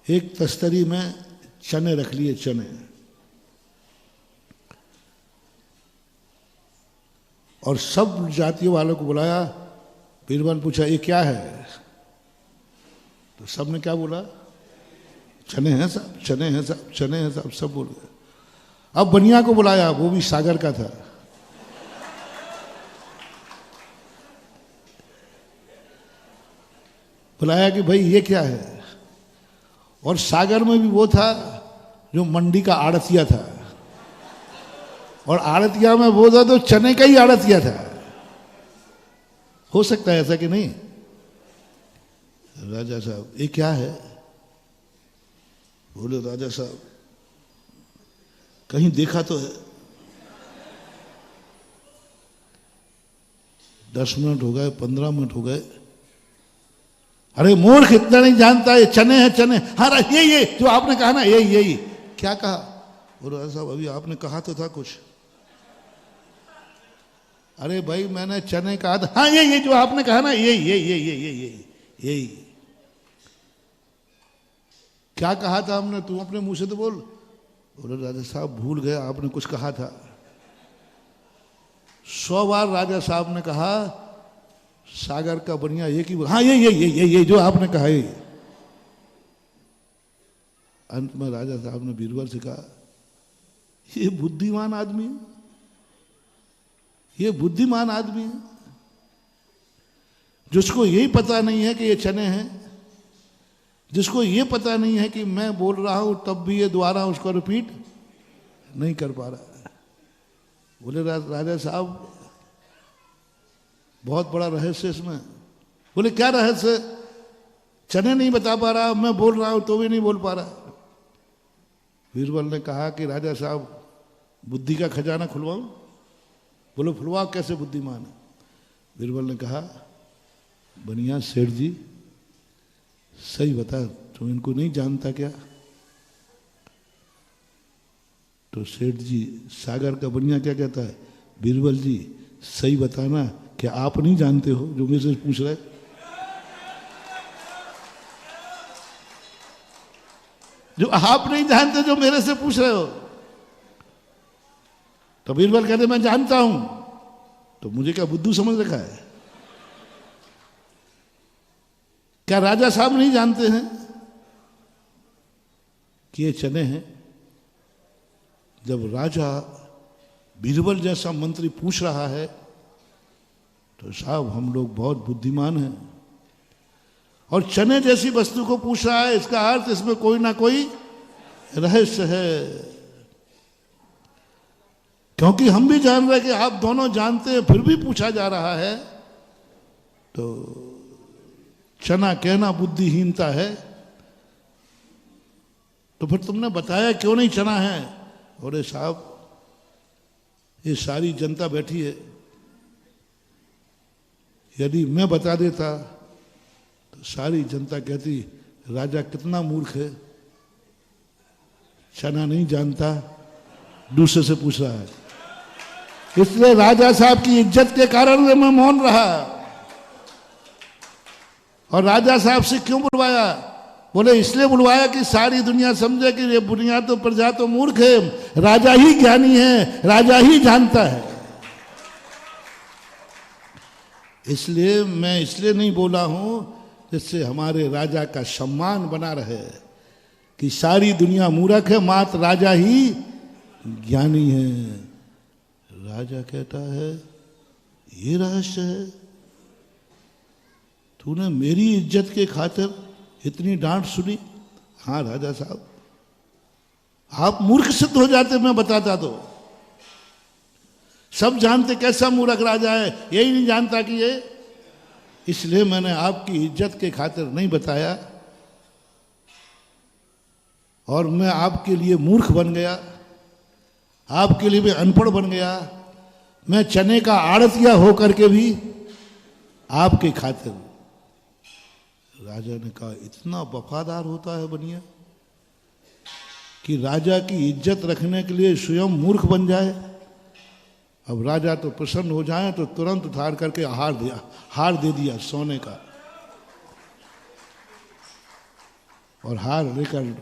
एक तस्तरी में चने रख लिए, चने, और सब जातियों वालों को बुलाया। बीरबल पूछा ये क्या है? तो सब ने क्या बोला? चने हैं साहब, चने हैं साहब, चने हैं साहब, सब बोल गए। अब बनिया को बुलाया, वो भी सागर का था। बुलाया कि भाई ये क्या है? और सागर में भी वो था जो मंडी का आड़तिया था, और आड़तिया में वो था तो चने का ही आड़तिया था। हो सकता है ऐसा कि नहीं? राजा साहब ये क्या है? बोले राजा साहब कहीं देखा तो है। 10 मिनट हो गए, 15 मिनट हो गए। अरे मूर्ख, इतना नहीं जानता, ये चने हैं, चने। हाँ ये जो आपने कहा ना, यही। क्या कहा? बोले राजा साहब अभी आपने कहा तो था कुछ। अरे भाई मैंने चने कहा था। हाँ ये जो आपने कहा ना, यही। क्या कहा था हमने? तू अपने मुंह से तो बोल। बोले राजा साहब भूल गए, आपने कुछ कहा था। 100 बार राजा साहब ने कहा सागर का बनिया एक ही। हाँ ये जो आपने कहा ये। अंत में राजा साहब ने बीरबल से कहा ये बुद्धिमान आदमी है, ये बुद्धिमान आदमी है जिसको यही पता नहीं है कि ये चने हैं, जिसको ये पता नहीं है कि मैं बोल रहा हूं तब भी ये दोबारा उसको रिपीट नहीं कर पा रहा है। बोले राजा साहब बहुत बड़ा रहस्य इसमें। बोले क्या रहस्य? चने नहीं बता पा रहा, मैं बोल रहा हूं तो भी नहीं बोल पा रहा। बीरबल ने कहा कि राजा साहब बुद्धि का खजाना खुलवाऊं? बोले खुलवाओ, कैसे बुद्धिमान है? बीरबल ने कहा बनिया सेठ जी सही बता, तुम इनको नहीं जानता क्या? तो सेठ जी सागर का बनिया क्या कहता है? बीरबल जी सही बताना, क्या आप नहीं जानते हो जो मेरे से पूछ रहे? जो आप नहीं जानते जो मेरे से पूछ रहे हो? तो बीरबल कहते मैं जानता हूं। तो मुझे क्या बुद्धू समझ रखा है? क्या राजा साहब नहीं जानते हैं कि ये चने हैं? जब राजा बीरबल जैसा मंत्री पूछ रहा है तो साहब हम लोग बहुत बुद्धिमान हैं, और चने जैसी वस्तु को पूछ रहा है, इसका अर्थ इसमें कोई ना कोई रहस्य है। क्योंकि हम भी जान रहे हैं कि आप दोनों जानते हैं, फिर भी पूछा जा रहा है, तो चना कहना बुद्धिहीनता है। तो फिर तुमने बताया क्यों नहीं चना है? बोले साहब ये सारी जनता बैठी है, यदि मैं बता देता तो सारी जनता कहती राजा कितना मूर्ख है, चना नहीं जानता, दूसरे से पूछ रहा है। इसलिए राजा साहब की इज्जत के कारण मैं मौन रहा। और राजा साहब से क्यों बुलवाया? बोले इसलिए बुलवाया कि सारी दुनिया समझे कि ये दुनिया तो प्रजा तो मूर्ख है, राजा ही ज्ञानी है, राजा ही जानता है। इसलिए मैं इसलिए नहीं बोला हूं जिससे हमारे राजा का सम्मान बना रहे कि सारी दुनिया मूर्ख है, मात्र राजा ही ज्ञानी है। राजा कहता है ये रहस्य है, तूने मेरी इज्जत के खातिर इतनी डांट सुनी? हाँ राजा साहब, आप मूर्ख सिद्ध हो जाते मैं बताता तो। सब जानते कैसा मूर्ख राजा है, यही नहीं जानता कि ये, इसलिए मैंने आपकी इज्जत के खातिर नहीं बताया और मैं आपके लिए मूर्ख बन गया, आपके लिए भी अनपढ़ बन गया। मैं चने का आड़तिया होकर के भी आपके खातिर। राजा ने कहा इतना वफादार होता है बनिया कि राजा की इज्जत रखने के लिए स्वयं मूर्ख बन जाए। अब राजा तो प्रसन्न हो जाए तो तुरंत उठाड़ करके हार दे दिया सोने का, और हार लेकर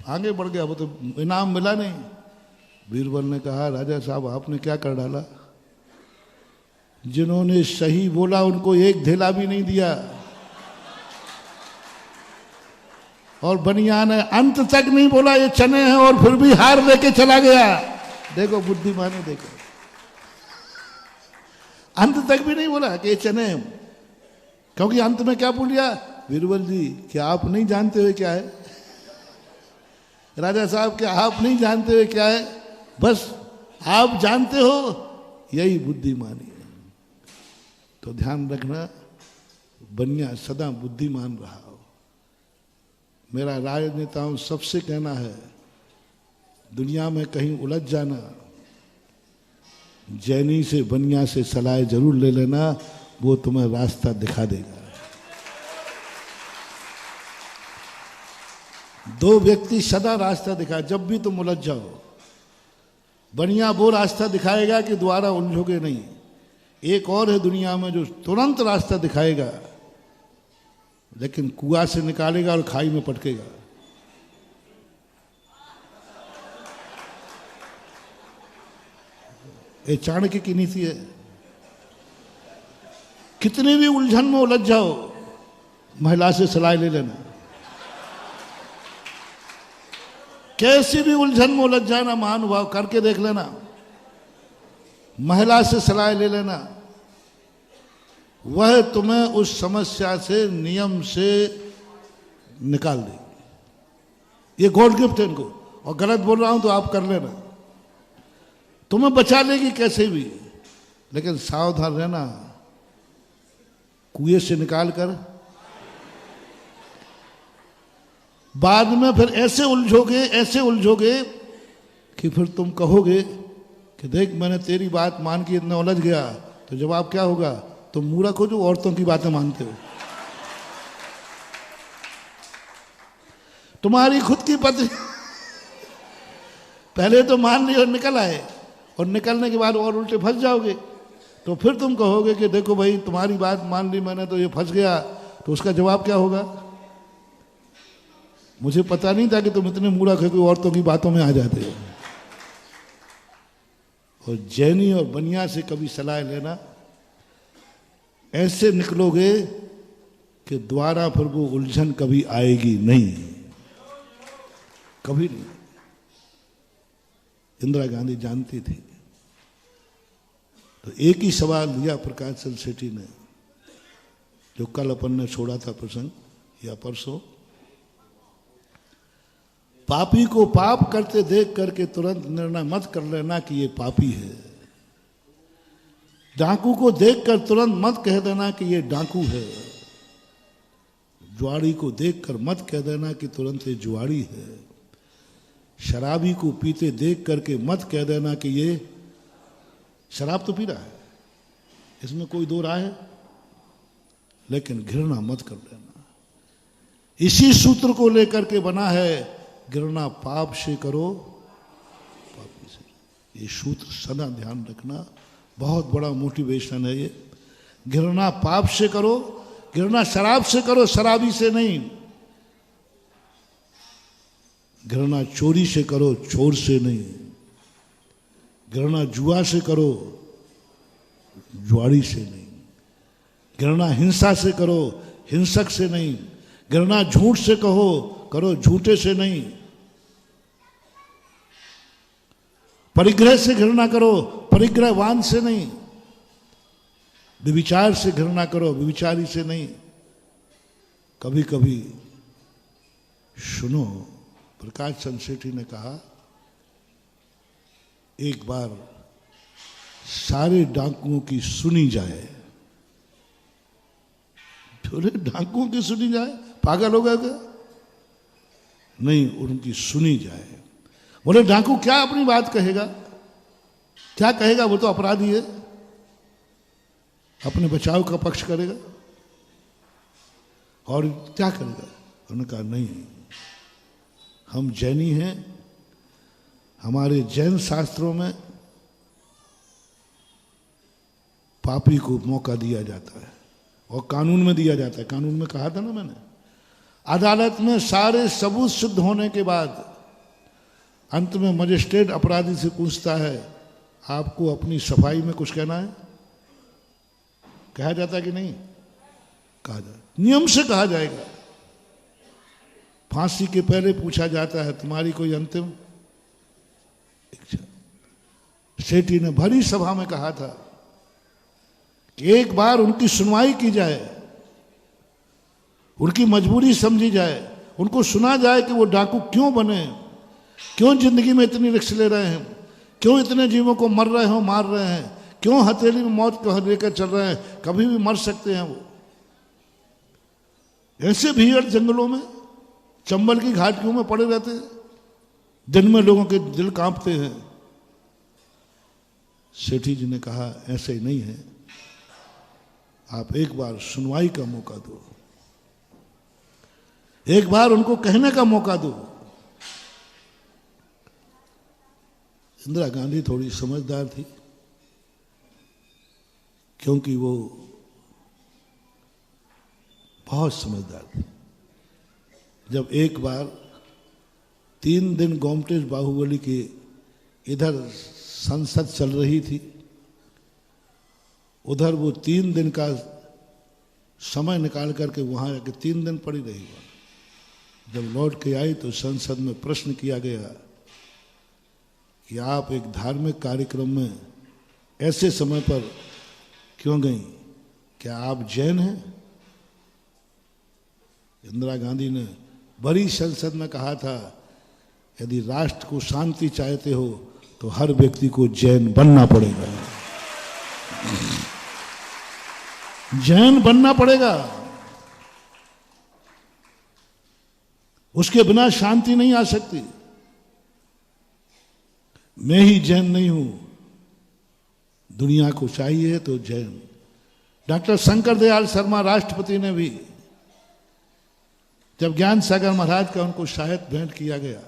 आगे बढ़ गया। वो तो इनाम मिला नहीं। बीरबल ने कहा राजा साहब आपने क्या कर डाला? जिन्होंने सही बोला उनको एक धेला भी नहीं दिया, और बनिया ने अंत तक नहीं बोला ये चने हैं, और फिर भी हार लेके चला गया। देखो बुद्धिमानी देखो, अंत तक भी नहीं बोला कि ये चने हैं, क्योंकि अंत में क्या बोल दिया? बीरबल जी क्या आप नहीं जानते हुए क्या है? राजा साहब क्या आप नहीं जानते हुए क्या है? बस आप जानते हो, यही बुद्धिमानी है। तो ध्यान रखना, बनिया सदा बुद्धिमान रहा हो। मेरा राजनेताओं सबसे कहना है, दुनिया में कहीं उलझ जाना, जैनी से बनिया से सलाह जरूर ले लेना, वो तुम्हें रास्ता दिखा देगा। दो व्यक्ति सदा रास्ता दिखा, जब भी तुम उलझ जाओ, बनिया वो रास्ता दिखाएगा कि दोबारा उलझोगे नहीं। एक और है दुनिया में जो तुरंत रास्ता दिखाएगा, लेकिन कुआं से निकालेगा और खाई में पटकेगा। ये चाणक्य की नीति है। कितने भी उलझन में उलझ जाओ, महिला से सलाह ले लेना। कैसी भी उलझन में उलझ जाना, महानुभाव करके देख लेना, महिला से सलाह ले लेना, वह तुम्हें उस समस्या से नियम से निकाल देगी। ये गॉड गिफ्ट है इनको, और गलत बोल रहा हूं तो आप कर लेना। तुम्हें बचा लेगी कैसे भी, लेकिन सावधान रहना, कुएं से निकाल कर बाद में फिर ऐसे उलझोगे कि फिर तुम कहोगे कि देख मैंने तेरी बात मान के इतना उलझ गया। तो जवाब क्या होगा? तुम मूर्ख हो जो औरतों की बातें मानते हो। तुम्हारी खुद की पत्नी पहले तो मान ली और निकल आए, और निकलने के बाद और उल्टे फंस जाओगे। तो फिर तुम कहोगे कि देखो भाई तुम्हारी बात मान ली मैंने तो ये फंस गया। तो उसका जवाब क्या होगा? मुझे पता नहीं था कि तुम इतने मूर्ख हो कि औरतों की बातों में आ जाते हो। और जैनी और बनिया से कभी सलाह लेना, ऐसे निकलोगे कि द्वारा फिर वो उलझन कभी आएगी नहीं, कभी नहीं। इंदिरा गांधी जानती थी। तो एक ही सवाल लिया प्रकाश चंद्र सेठी ने, जो कल अपन ने छोड़ा था प्रसंग या परसों। पापी को पाप करते देख करके तुरंत निर्णय मत कर लेना कि ये पापी है। डाकू को देखकर तुरंत मत कह देना कि ये डाकू है। जुआड़ी को देखकर मत कह देना कि तुरंत ये जुआड़ी है। शराबी को पीते देख करके मत कह देना कि ये शराब तो पी रहा है, इसमें कोई दो राय है, लेकिन घृणा मत कर देना। इसी सूत्र को लेकर के बना है, घृणा पाप से करो पापी से। ये सूत्र सदा ध्यान रखना, बहुत बड़ा मोटिवेशन है ये। घृणा पाप से करो, घृणा शराब से करो, शराबी से नहीं। घृणा चोरी से करो, चोर से नहीं। घृणा जुआ से करो, जुआड़ी से नहीं। घृणा हिंसा से करो, हिंसक से नहीं। घृणा झूठ से करो, झूठे से नहीं। परिग्रह से घृणा करो, परिग्रहवान से नहीं। व्यभिचार से घृणा करो, व्यभिचारी से नहीं। कभी कभी सुनो, प्रकाश चंद्र सेठी ने कहा, एक बार सारे डाकुओं की सुनी जाए। बोले डाकुओं की सुनी जाए, पागल हो गए क्या? नहीं, उनकी सुनी जाए। बोले डाकू क्या अपनी बात कहेगा, क्या कहेगा? वो तो अपराधी है, अपने बचाव का पक्ष करेगा और क्या करेगा? उन्होंने कहा नहीं, हम जैनी हैं, हमारे जैन शास्त्रों में पापी को मौका दिया जाता है और कानून में दिया जाता है। कानून में कहा था ना मैंने, अदालत में सारे सबूत सिद्ध होने के बाद अंत में मजिस्ट्रेट अपराधी से पूछता है, आपको अपनी सफाई में कुछ कहना है? कहा जाता है कि नहीं? कहा जाता, नियम से कहा जाएगा। फांसी के पहले पूछा जाता है, तुम्हारी कोई अंतिम इच्छा? सेठी ने भरी सभा में कहा था कि एक बार उनकी सुनवाई की जाए, उनकी मजबूरी समझी जाए, उनको सुना जाए कि वो डाकू क्यों बने, क्यों जिंदगी में इतनी रिस्क ले रहे हैं, क्यों इतने जीवों को मार रहे हैं, क्यों हथेली में मौत को लेकर चल रहे हैं, कभी भी मर सकते हैं वो। ऐसे भीड़ जंगलों में, चंबल की घाटियों में पड़े रहते हैं, दिन में लोगों के दिल कांपते हैं। सेठी जी ने कहा, ऐसे ही नहीं है, आप एक बार सुनवाई का मौका दो, एक बार उनको कहने का मौका दो। इंदिरा गांधी थोड़ी समझदार थी, क्योंकि वो बहुत समझदार थी। जब एक बार 3 दिन गोमटेश बाहुबली के इधर संसद चल रही थी, उधर वो 3 दिन का समय निकाल करके वहां आके 3 दिन पड़ी रही। जब लौट के आई तो संसद में प्रश्न किया गया कि आप एक धार्मिक कार्यक्रम में ऐसे समय पर क्यों गई, क्या आप जैन हैं? इंदिरा गांधी ने बड़ी संसद में कहा था, यदि राष्ट्र को शांति चाहते हो तो हर व्यक्ति को जैन बनना पड़ेगा, जैन बनना पड़ेगा, उसके बिना शांति नहीं आ सकती। मैं ही जैन नहीं हूं, दुनिया को चाहिए तो जैन। डॉक्टर शंकर दयाल शर्मा राष्ट्रपति ने भी, जब ज्ञान सागर महाराज का उनको शायद भेंट किया गया,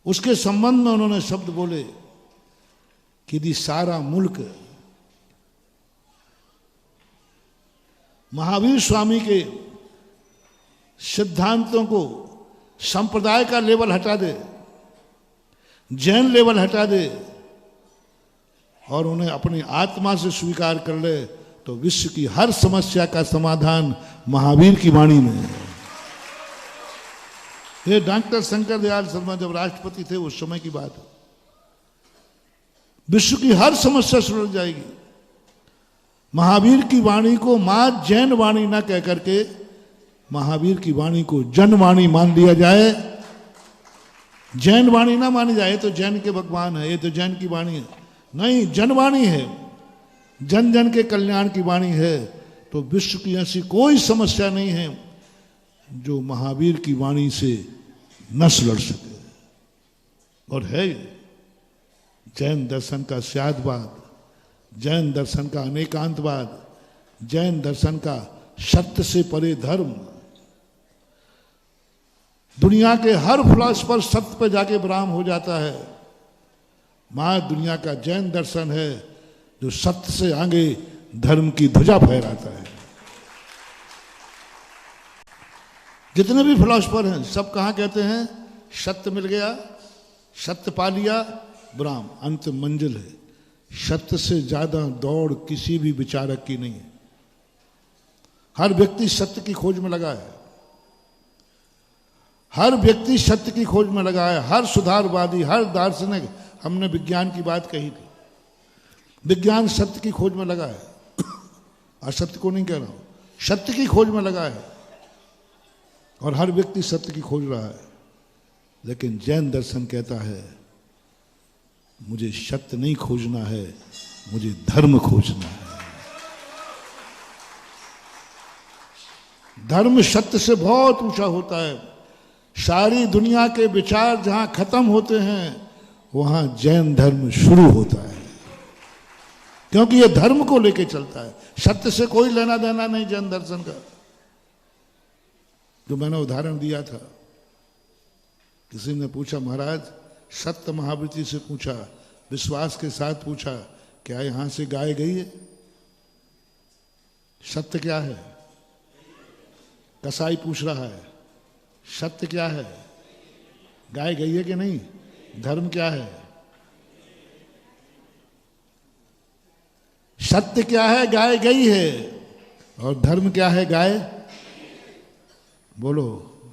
उसके संबंध में उन्होंने शब्द बोले कि यदि सारा मुल्क महावीर स्वामी के सिद्धांतों को संप्रदाय का लेवल हटा दे, जैन लेवल हटा दे और उन्हें अपनी आत्मा से स्वीकार कर ले, तो विश्व की हर समस्या का समाधान महावीर की वाणी में है। ये डॉक्टर शंकर दयाल शर्मा जब राष्ट्रपति थे उस समय की बात है। विश्व की हर समस्या सुलझ जाएगी। महावीर की वाणी को मां जैन वाणी ना कह करके महावीर की वाणी को जनवाणी मान लिया जाए, जैन वाणी ना मानी जाए तो जैन के भगवान है, ये तो जैन की वाणी है। नहीं, जनवाणी है, जन जन के कल्याण की वाणी है। तो विश्व की ऐसी कोई समस्या नहीं है जो महावीर की वाणी से नस लड़ सके। और है जैन दर्शन का स्यादवाद, जैन दर्शन का अनेकांतवाद, जैन दर्शन का सत्य से परे धर्म। दुनिया के हर फिलॉसफर सत्य पर जाके विराम हो जाता है। मां दुनिया का जैन दर्शन है जो सत्य से आगे धर्म की ध्वजा फहराता है। जितने भी फिलॉसफर हैं सब कहां कहते हैं? सत्य मिल गया, सत्य पा लिया, विराम, अंतिम मंजिल है। सत्य से ज्यादा दौड़ किसी भी विचारक की नहीं है। हर व्यक्ति सत्य की खोज में लगा है, हर व्यक्ति सत्य की खोज में लगा है। हर सुधारवादी, हर दार्शनिक, हमने विज्ञान की बात कही थी, विज्ञान सत्य की खोज में लगा है। असत्य को नहीं कह रहा हूं, सत्य की खोज में लगा है और हर व्यक्ति सत्य की खोज रहा है। लेकिन जैन दर्शन कहता है मुझे सत्य नहीं खोजना है, मुझे धर्म खोजना है। धर्म सत्य से बहुत ऊंचा होता है। सारी दुनिया के विचार जहां खत्म होते हैं वहां जैन धर्म शुरू होता है, क्योंकि यह धर्म को लेकर चलता है। सत्य से कोई लेना देना नहीं जैन दर्शन का। जो मैंने उदाहरण दिया था, किसी ने पूछा महाराज, सत्य महावृत्ति से पूछा, विश्वास के साथ पूछा, क्या यहां से गाय गई है? सत्य क्या है? कसाई पूछ रहा है, सत्य क्या है? गाय गई है कि नहीं? धर्म क्या है? सत्य क्या है? गाय गई है। और धर्म क्या है? गाय। बोलो,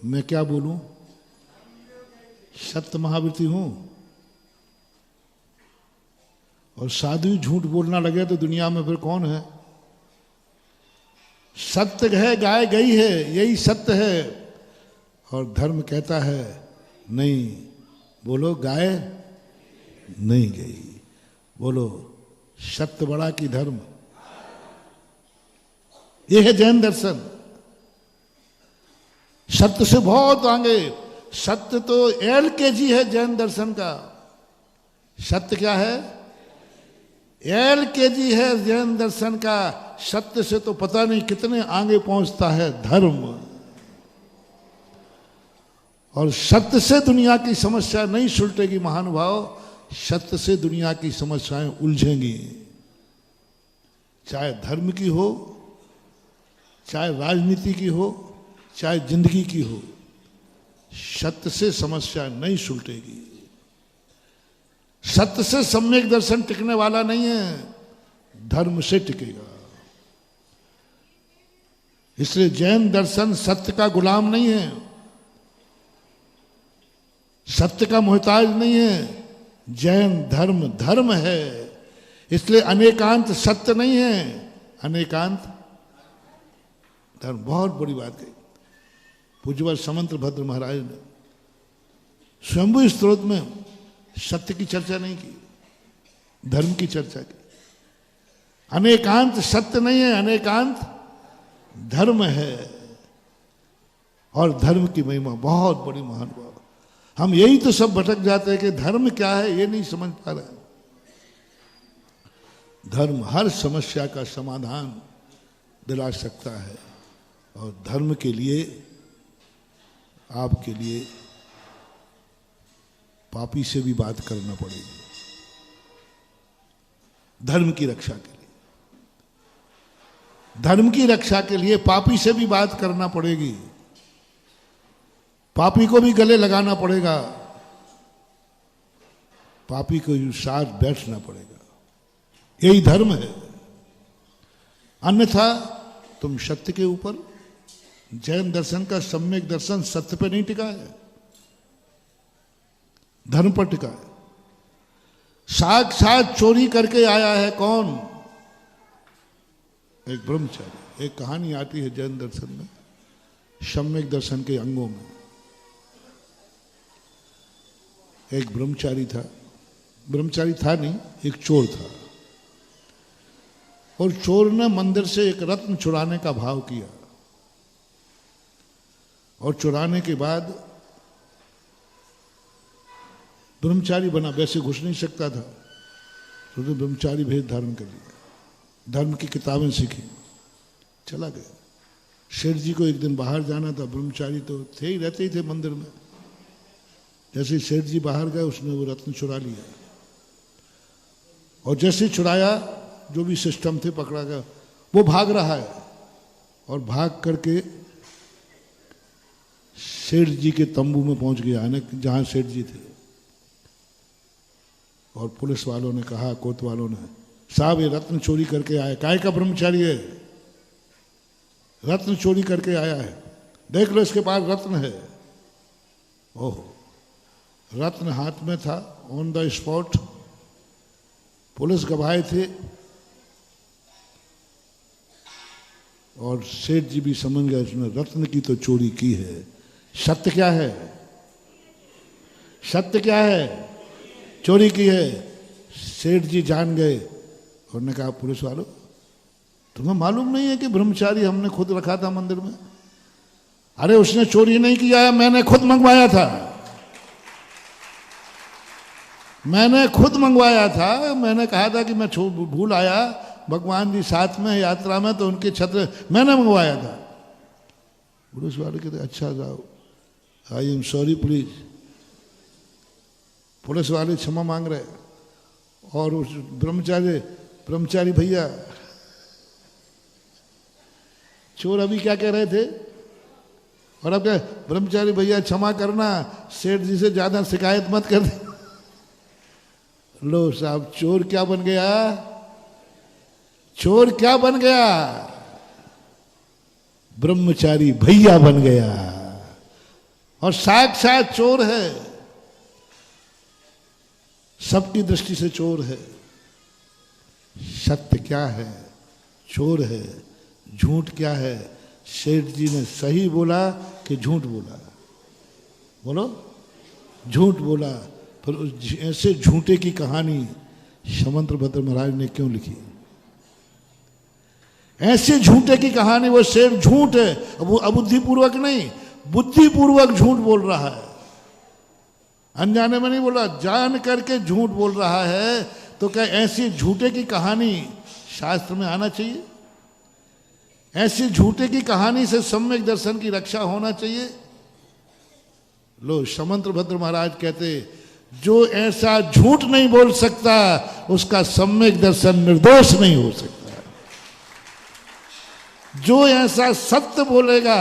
मैं क्या बोलूं? सत्य महावृत्ति हूं। और साधु झूठ बोलना लगे तो दुनिया में फिर कौन है? सत्य है, गाय गई है, यही सत्य है। और धर्म कहता है नहीं। बोलो, गाय नहीं गई। बोलो, सत्य बड़ा कि धर्म? यह है जैन दर्शन। सत्य से बहुत आगे। सत्य तो LKG है जैन दर्शन का। सत्य क्या है? LKG है जैन दर्शन का। सत्य से तो पता नहीं कितने आगे पहुंचता है धर्म। और सत्य से दुनिया की समस्या नहीं सुलटेगी महानुभाव, सत्य से दुनिया की समस्याएं उलझेंगी। चाहे धर्म की हो, चाहे राजनीति की हो, चाहे जिंदगी की हो, सत्य से समस्या नहीं सुलटेगी। सत्य से सम्यक दर्शन टिकने वाला नहीं है, धर्म से टिकेगा। इसलिए जैन दर्शन सत्य का गुलाम नहीं है, सत्य का मोहताज नहीं है। जैन धर्म धर्म है। इसलिए अनेकांत सत्य नहीं है, अनेकांत धर्म। बहुत बड़ी बात है। पूज्यवर समंत्र भद्र महाराज ने स्वयंभू स्त्रोत में सत्य की चर्चा नहीं की, धर्म की चर्चा की। अनेकांत सत्य नहीं है, अनेकांत धर्म है। और धर्म की महिमा बहुत बड़ी, महान भाव। हम यही तो सब भटक जाते हैं कि धर्म क्या है ये नहीं समझ पा रहे। धर्म हर समस्या का समाधान दिला सकता है। और धर्म के लिए, आपके लिए पापी से भी बात करना पड़ेगी, धर्म की रक्षा के लिए। धर्म की रक्षा के लिए पापी से भी बात करना पड़ेगी, पापी को भी गले लगाना पड़ेगा, पापी को साथ बैठना पड़ेगा। यही धर्म है। अन्यथा तुम सत्य के ऊपर, जैन दर्शन का सम्यक दर्शन सत्य पे नहीं टिका है, धर्म पर टिका है। साक्षात चोरी करके आया है कौन? एक ब्रह्मचारी। एक कहानी आती है जैन दर्शन में, सम्यक दर्शन के अंगों में। एक ब्रह्मचारी था, ब्रह्मचारी था नहीं, एक चोर था। और चोर ने मंदिर से एक रत्न चुराने का भाव किया। और चुराने के बाद ब्रह्मचारी बना, वैसे घुस नहीं सकता था, तो ब्रह्मचारी भेद धारण कर लिया, धर्म की किताबें सीखी, चला गया। शेठ जी को एक दिन बाहर जाना था, ब्रह्मचारी तो थे ही, रहते ही थे मंदिर में। जैसे ही सेठ जी बाहर गए, उसने वो रत्न चुरा लिया, और जैसे ही छुड़ाया, जो भी सिस्टम थे पकड़ा गया, वो भाग रहा है, और भाग करके सेठ जी के तंबू में पहुंच गया, जहां सेठ जी थे। और पुलिस वालों ने कहा, कोत वालों ने, साहब ये रत्न चोरी करके आया। काय का ब्रह्मचारी है, रत्न चोरी करके आया है, देख लो इसके पास रत्न है। ओह, रत्न हाथ में था, ऑन द स्पॉट पुलिस गवाह थे, और सेठ जी भी समझ गए उसने रत्न की तो चोरी की है। सत्य क्या है? सत्य क्या है? चोरी की है। सेठ जी जान गए, और ने कहा, पुलिस वालों तुम्हें मालूम नहीं है कि ब्रह्मचारी हमने खुद रखा था मंदिर में? अरे उसने चोरी नहीं किया है, मैंने खुद मंगवाया था, मैंने खुद मंगवाया था। मैंने कहा था कि मैं भूल आया, भगवान जी साथ में यात्रा में, तो उनके छत्र मैंने मंगवाया था। पुलिस वाले कहते, अच्छा जाओ, I am sorry please. Police वाले क्षमा मांग रहे, और उस ब्रह्मचारी भैया, चोर अभी क्या कह रहे थे, और अब क्या, ब्रह्मचारी भैया क्षमा करना, सेठ जी से ज्यादा शिकायत मत कर दे। लो साहब, चोर क्या बन गया? चोर क्या बन गया? ब्रह्मचारी भैया बन गया, और साक्षात चोर है, सबकी दृष्टि से चोर है। सत्य क्या है? चोर है। झूठ क्या है? सेठ जी ने सही बोला कि झूठ बोला? बोलो, झूठ बोला। फिर ऐसे झूठे की कहानी समंतभद्र महाराज ने क्यों लिखी? ऐसे झूठे की कहानी, वो शेर झूठ है, वो अबुद्धिपूर्वक नहीं, बुद्धिपूर्वक झूठ बोल रहा है, अनजाने में नहीं बोल रहा, जान करके झूठ बोल रहा है। तो क्या ऐसी झूठे की कहानी शास्त्र में आना चाहिए? ऐसी झूठे की कहानी से सम्यक दर्शन की रक्षा होना चाहिए? लो, समंतभद्र महाराज कहते, जो ऐसा झूठ नहीं बोल सकता उसका सम्यक दर्शन निर्दोष नहीं हो सकता। जो ऐसा सत्य बोलेगा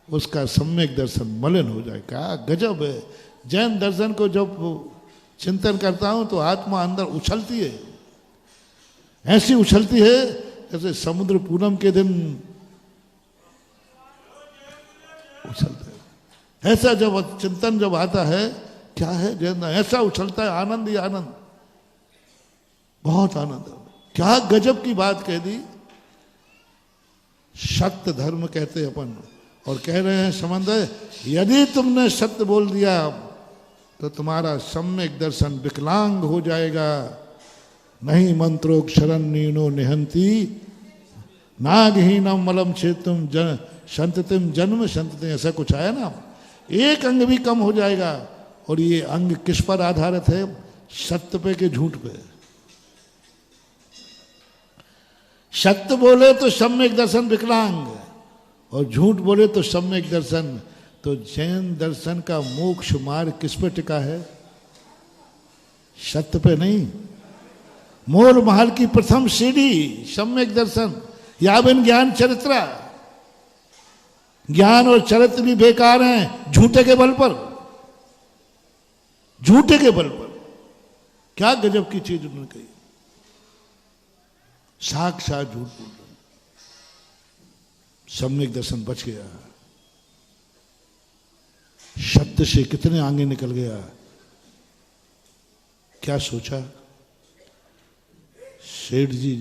उसका सम्यक दर्शन मलिन हो जाएगा। गजब है। जैन दर्शन को जब चिंतन करता हूं तो आत्मा अंदर उछलती है, ऐसी उछलती है जैसे समुद्र पूनम के दिन उछलता है। ऐसा जब चिंतन जब आता है, क्या है जैन, ऐसा उछलता है, आनंद ही आनंद, बहुत आनंद। क्या गजब की बात कह दी। सत्य धर्म कहते अपन, और कह रहे हैं समंदर, यदि तुमने सत्य बोल दिया तो तुम्हारा सम्यक दर्शन विकलांग हो जाएगा। नहीं मंत्रोक्षरन नीनो निहंती नागहीनम मलम छेतुम संततिम जन्म संतति, ऐसा कुछ आया ना, एक अंग भी कम हो जाएगा। और ये अंग किस पर आधारित है? सत्य पे के झूठ पे? सत्य बोले तो सम्यक दर्शन विकलांग, और झूठ बोले तो सम्यक दर्शन। तो जैन दर्शन का मोक्ष मार्ग किस पे टिका है? सत्य पे नहीं। मोल महल की प्रथम सीढ़ी सम्यक दर्शन, यावन ज्ञान चरित्र। ज्ञान और चरित्र भी बेकार हैं झूठे के बल पर, झूठे के बल पर। क्या गजब की चीज उन्होंने कही, साक्षात झूठ बोल रहे। सम्यक दर्शन बच गया, सत्य से कितने आगे निकल गया। क्या सोचा? सेठ जी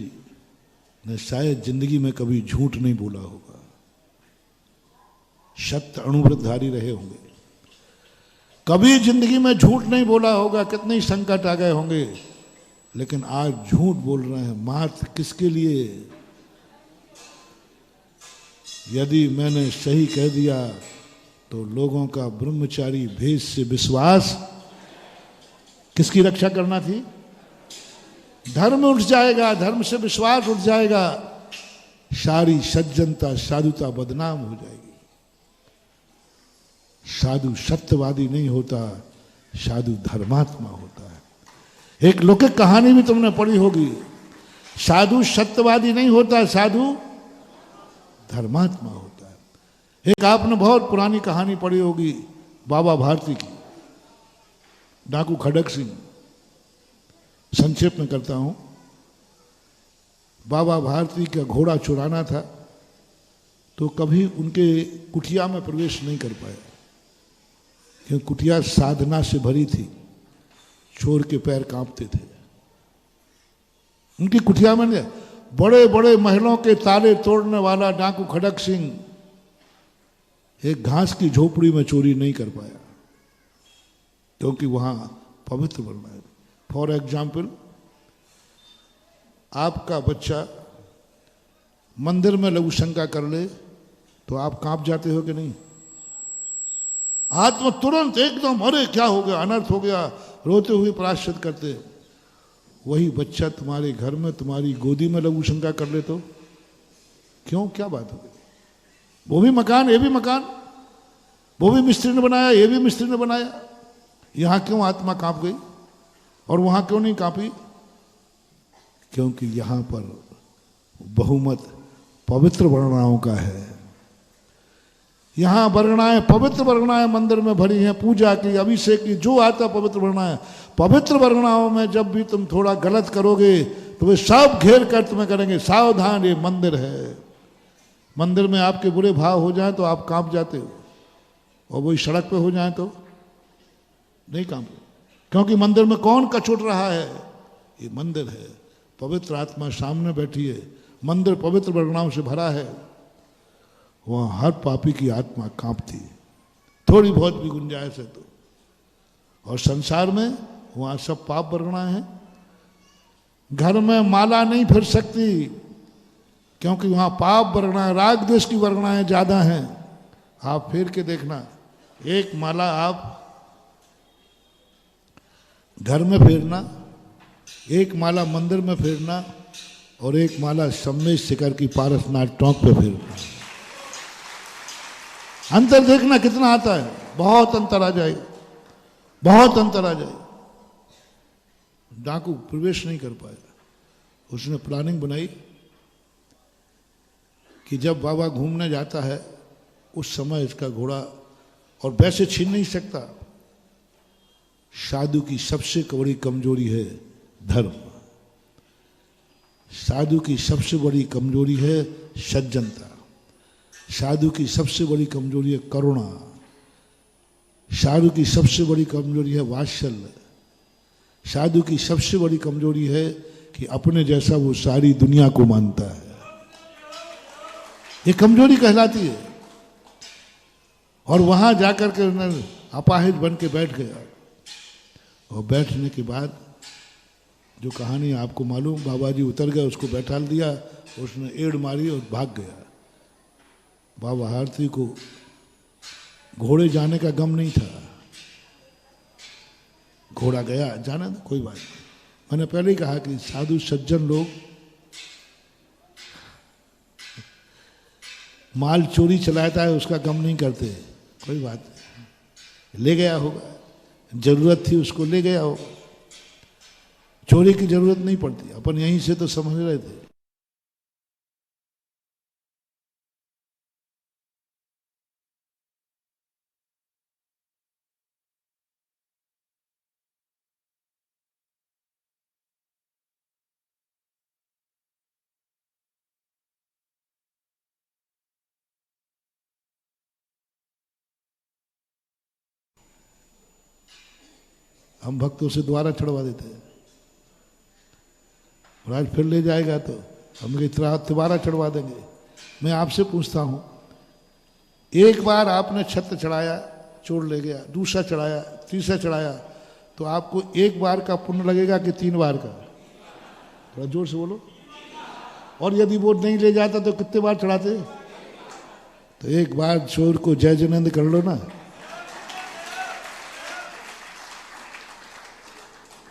ने शायद जिंदगी में कभी झूठ नहीं बोला होगा, सत्य अणुव्रतधारी रहे होंगे, कभी जिंदगी में झूठ नहीं बोला होगा, कितने संकट आ गए होंगे, लेकिन आज झूठ बोल रहे हैं। मात्र किसके लिए? यदि मैंने सही कह दिया तो लोगों का ब्रह्मचारी भेद से विश्वास किसकी रक्षा करना थी? धर्म उठ जाएगा, धर्म से विश्वास उठ जाएगा, सारी सज्जनता साधुता बदनाम हो जाएगी। साधु सत्यवादी नहीं होता, साधु धर्मात्मा होता है। एक लौकिक कहानी भी तुमने पढ़ी होगी, साधु सत्यवादी नहीं होता, साधु धर्मात्मा होता है। एक आपने बहुत पुरानी कहानी पढ़ी होगी बाबा भारती की, डाकू खड़क सिंह। संक्षेप में करता हूं। बाबा भारती का घोड़ा चुराना था तो कभी उनके कुटिया में प्रवेश नहीं कर पाया, क्योंकि कुटिया साधना से भरी थी, चोर के पैर कांपते थे। उनकी कुटिया में बड़े बड़े महलों के ताले तोड़ने वाला डाकू खड़क सिंह एक घास की झोपड़ी में चोरी नहीं कर पाया, क्योंकि वहां पवित्र बनना है। फॉर एग्जाम्पल, आपका बच्चा मंदिर में लघु शंका कर ले तो आप कांप जाते हो कि नहीं? आत्मा तुरंत एकदम, अरे क्या हो गया, अनर्थ हो गया, रोते हुए प्रायश्चित करते। वही बच्चा तुम्हारे घर में तुम्हारी गोदी में लघु शंका कर ले तो क्यों, क्या बात हो गई? वो भी मकान, ये भी मकान, वो भी मिस्त्री ने बनाया, ये भी मिस्त्री ने बनाया, यहां क्यों आत्मा कांप गई और वहां क्यों नहीं कांपी? क्योंकि यहां पर बहुमत पवित्र वर्णाओं का है। यहां वर्णाएं, पवित्र वर्णाएं मंदिर में भरी हैं, पूजा की, अभिषेक की, जो आता पवित्र वर्णाएं। पवित्र वर्णाओं में जब भी तुम थोड़ा गलत करोगे तो वे सब घेर कर तुम्हें करेंगे, सावधान ये मंदिर है। मंदिर में आपके बुरे भाव हो जाए तो आप कांप जाते हो, और वही सड़क पे हो जाए तो नहीं कांपो, क्योंकि मंदिर में कौन कचोट रहा है? ये मंदिर है, पवित्र आत्मा सामने बैठी है, मंदिर पवित्र वर्णाओं से भरा है, वहां हर पापी की आत्मा कांपती है, थोड़ी बहुत भी गुंजाइश है तो। और संसार में वहां सब पाप वर्णाएं हैं। घर में माला नहीं फिर सकती, क्योंकि वहां पाप वर्णाएं, राग द्वेष की वर्णाएं ज्यादा हैं। आप फेर के देखना, एक माला आप घर में फेरना, एक माला मंदिर में फेरना, और एक माला सम्मेश शिखर की पारसनाथ टोंक पे फेरना। अंतर देखना कितना आता है, बहुत अंतर आ जाएगा, बहुत अंतर आ जाएगा। डाकू प्रवेश नहीं कर पाया। उसने प्लानिंग बनाई कि जब बाबा घूमने जाता है उस समय इसका घोड़ा, और वैसे छीन नहीं सकता। साधु की सबसे बड़ी कमजोरी है धर्म, साधु की सबसे बड़ी कमजोरी है सज्जनता, साधु की सबसे बड़ी कमजोरी है करुणा, साधु की सबसे बड़ी कमजोरी है वात्सल्य, साधु की सबसे बड़ी कमजोरी है कि अपने जैसा वो सारी दुनिया को मानता है। ये कमजोरी कहलाती है। और वहां जाकर के उन्होंने अपाहिज बन के बैठ गया, और बैठने के बाद जो कहानी आपको मालूम, बाबा जी उतर गए, उसको बैठाल दिया, उसने एड़ मारी और भाग गया। बाबा भारती को घोड़े जाने का गम नहीं था, घोड़ा गया, जाना तो कोई बात नहीं। मैंने पहले ही कहा कि साधु सज्जन लोग माल चोरी चलाता है उसका गम नहीं करते, कोई बात नहीं, ले गया होगा, जरूरत थी उसको ले गया होगा, चोरी की जरूरत नहीं पड़ती। अपन यहीं से तो समझ रहे थे। हम भक्तों से द्वारा चढ़वा देते हैं, और आज फिर ले जाएगा तो हम दोबारा चढ़वा देंगे। मैं आपसे पूछता हूं, एक बार आपने छत्र चढ़ाया, चोर ले गया, दूसरा चढ़ाया, तीसरा चढ़ाया, तो आपको एक बार का पुण्य लगेगा कि 3 बार का? थोड़ा जोर से बोलो। और यदि वो नहीं ले जाता तो कितने बार चढ़ाते? तो एक बार चोर को जय जयनंद कर लो ना।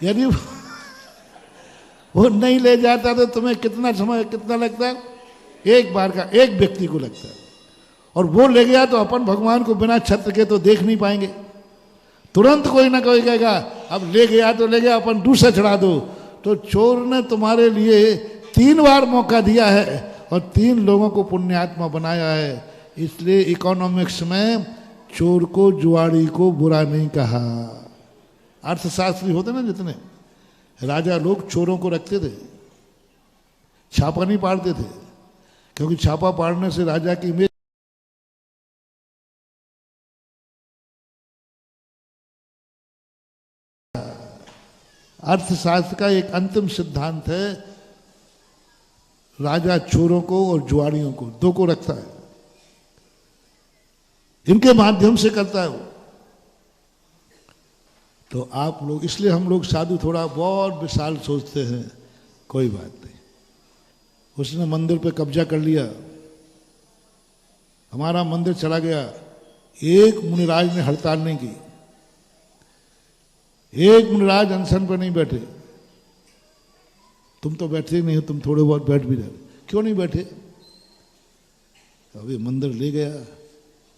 यदि वो नहीं ले जाता तो तुम्हें कितना समय कितना लगता है? एक बार का एक व्यक्ति को लगता है। और वो ले गया तो अपन भगवान को बिना छत्र के तो देख नहीं पाएंगे। तुरंत कोई ना कोई कहेगा अब ले गया तो ले गया, अपन दूसरा चढ़ा दो। तो चोर ने तुम्हारे लिए 3 बार मौका दिया है और 3 लोगों को पुण्यात्मा बनाया है। इसलिए इकोनॉमिक्स में चोर को जुआड़ी को बुरा नहीं कहा। अर्थशास्त्री होते ना जितने, राजा लोग चोरों को रखते थे, छापा नहीं पाड़ते थे, क्योंकि छापा पाड़ने से राजा की इमेज। अर्थशास्त्र का एक अंतिम सिद्धांत है, राजा चोरों को और जुआड़ियों को 2 को रखता है, इनके माध्यम से करता है वो। तो आप लोग, इसलिए हम लोग साधु थोड़ा बहुत विशाल सोचते हैं। कोई बात नहीं, उसने मंदिर पे कब्जा कर लिया, हमारा मंदिर चला गया। एक मुनिराज ने हड़ताल नहीं की, एक मुनिराज अनशन पर नहीं बैठे। तुम तो बैठे ही नहीं हो, तुम थोड़े बहुत बैठ भी रहे, क्यों नहीं बैठे? अभी मंदिर ले गया,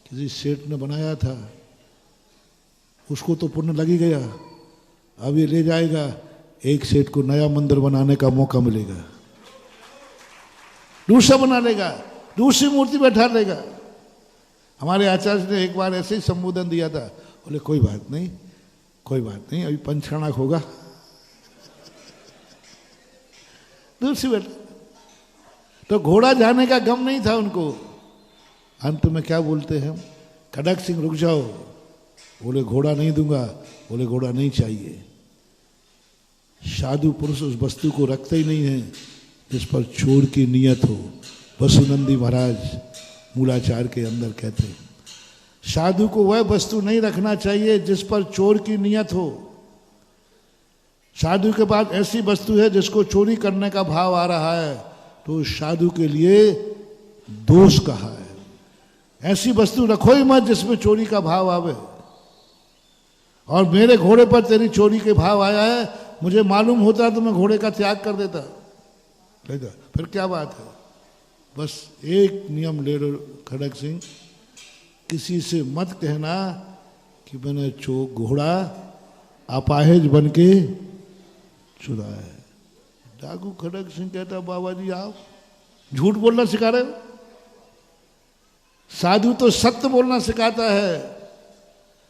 किसी सेठ ने बनाया था, उसको तो पुण्य लग ही गया। अब ये ले जाएगा, एक सेठ को नया मंदिर बनाने का मौका मिलेगा, दूसरा बना लेगा, दूसरी मूर्ति बैठा लेगा। हमारे आचार्य ने एक बार ऐसे ही संबोधन दिया था, बोले कोई बात नहीं, कोई बात नहीं, अभी पंचकर्णक होगा, दूसरी बैठा। तो घोड़ा जाने का गम नहीं था उनको। अंत में क्या बोलते हैं, खड़ग सिंह रुक जाओ। बोले घोड़ा नहीं दूंगा, बोले घोड़ा नहीं चाहिए। साधु पुरुष उस वस्तु को रखते ही नहीं है जिस पर चोर की नियत हो। वसुनंदी महाराज मूलाचार के अंदर कहते हैं, साधु को वह वस्तु नहीं रखना चाहिए जिस पर चोर की नियत हो। साधु के पास ऐसी वस्तु है जिसको चोरी करने का भाव आ रहा है, तो साधु के लिए दोष कहा है। ऐसी वस्तु रखो ही मत जिसमें चोरी का भाव आवे। और मेरे घोड़े पर तेरी चोरी के भाव आया है, मुझे मालूम होता तो मैं घोड़े का त्याग कर देता। फिर क्या बात है? बस एक नियम ले लो खड़ग सिंह, किसी से मत कहना कि मैंने घोड़ा अपाहिज बन के चुराया है। डाकू खड़ग सिंह कहता, बाबा जी आप झूठ बोलना सिखा रहे हो? साधु तो सत्य बोलना सिखाता है,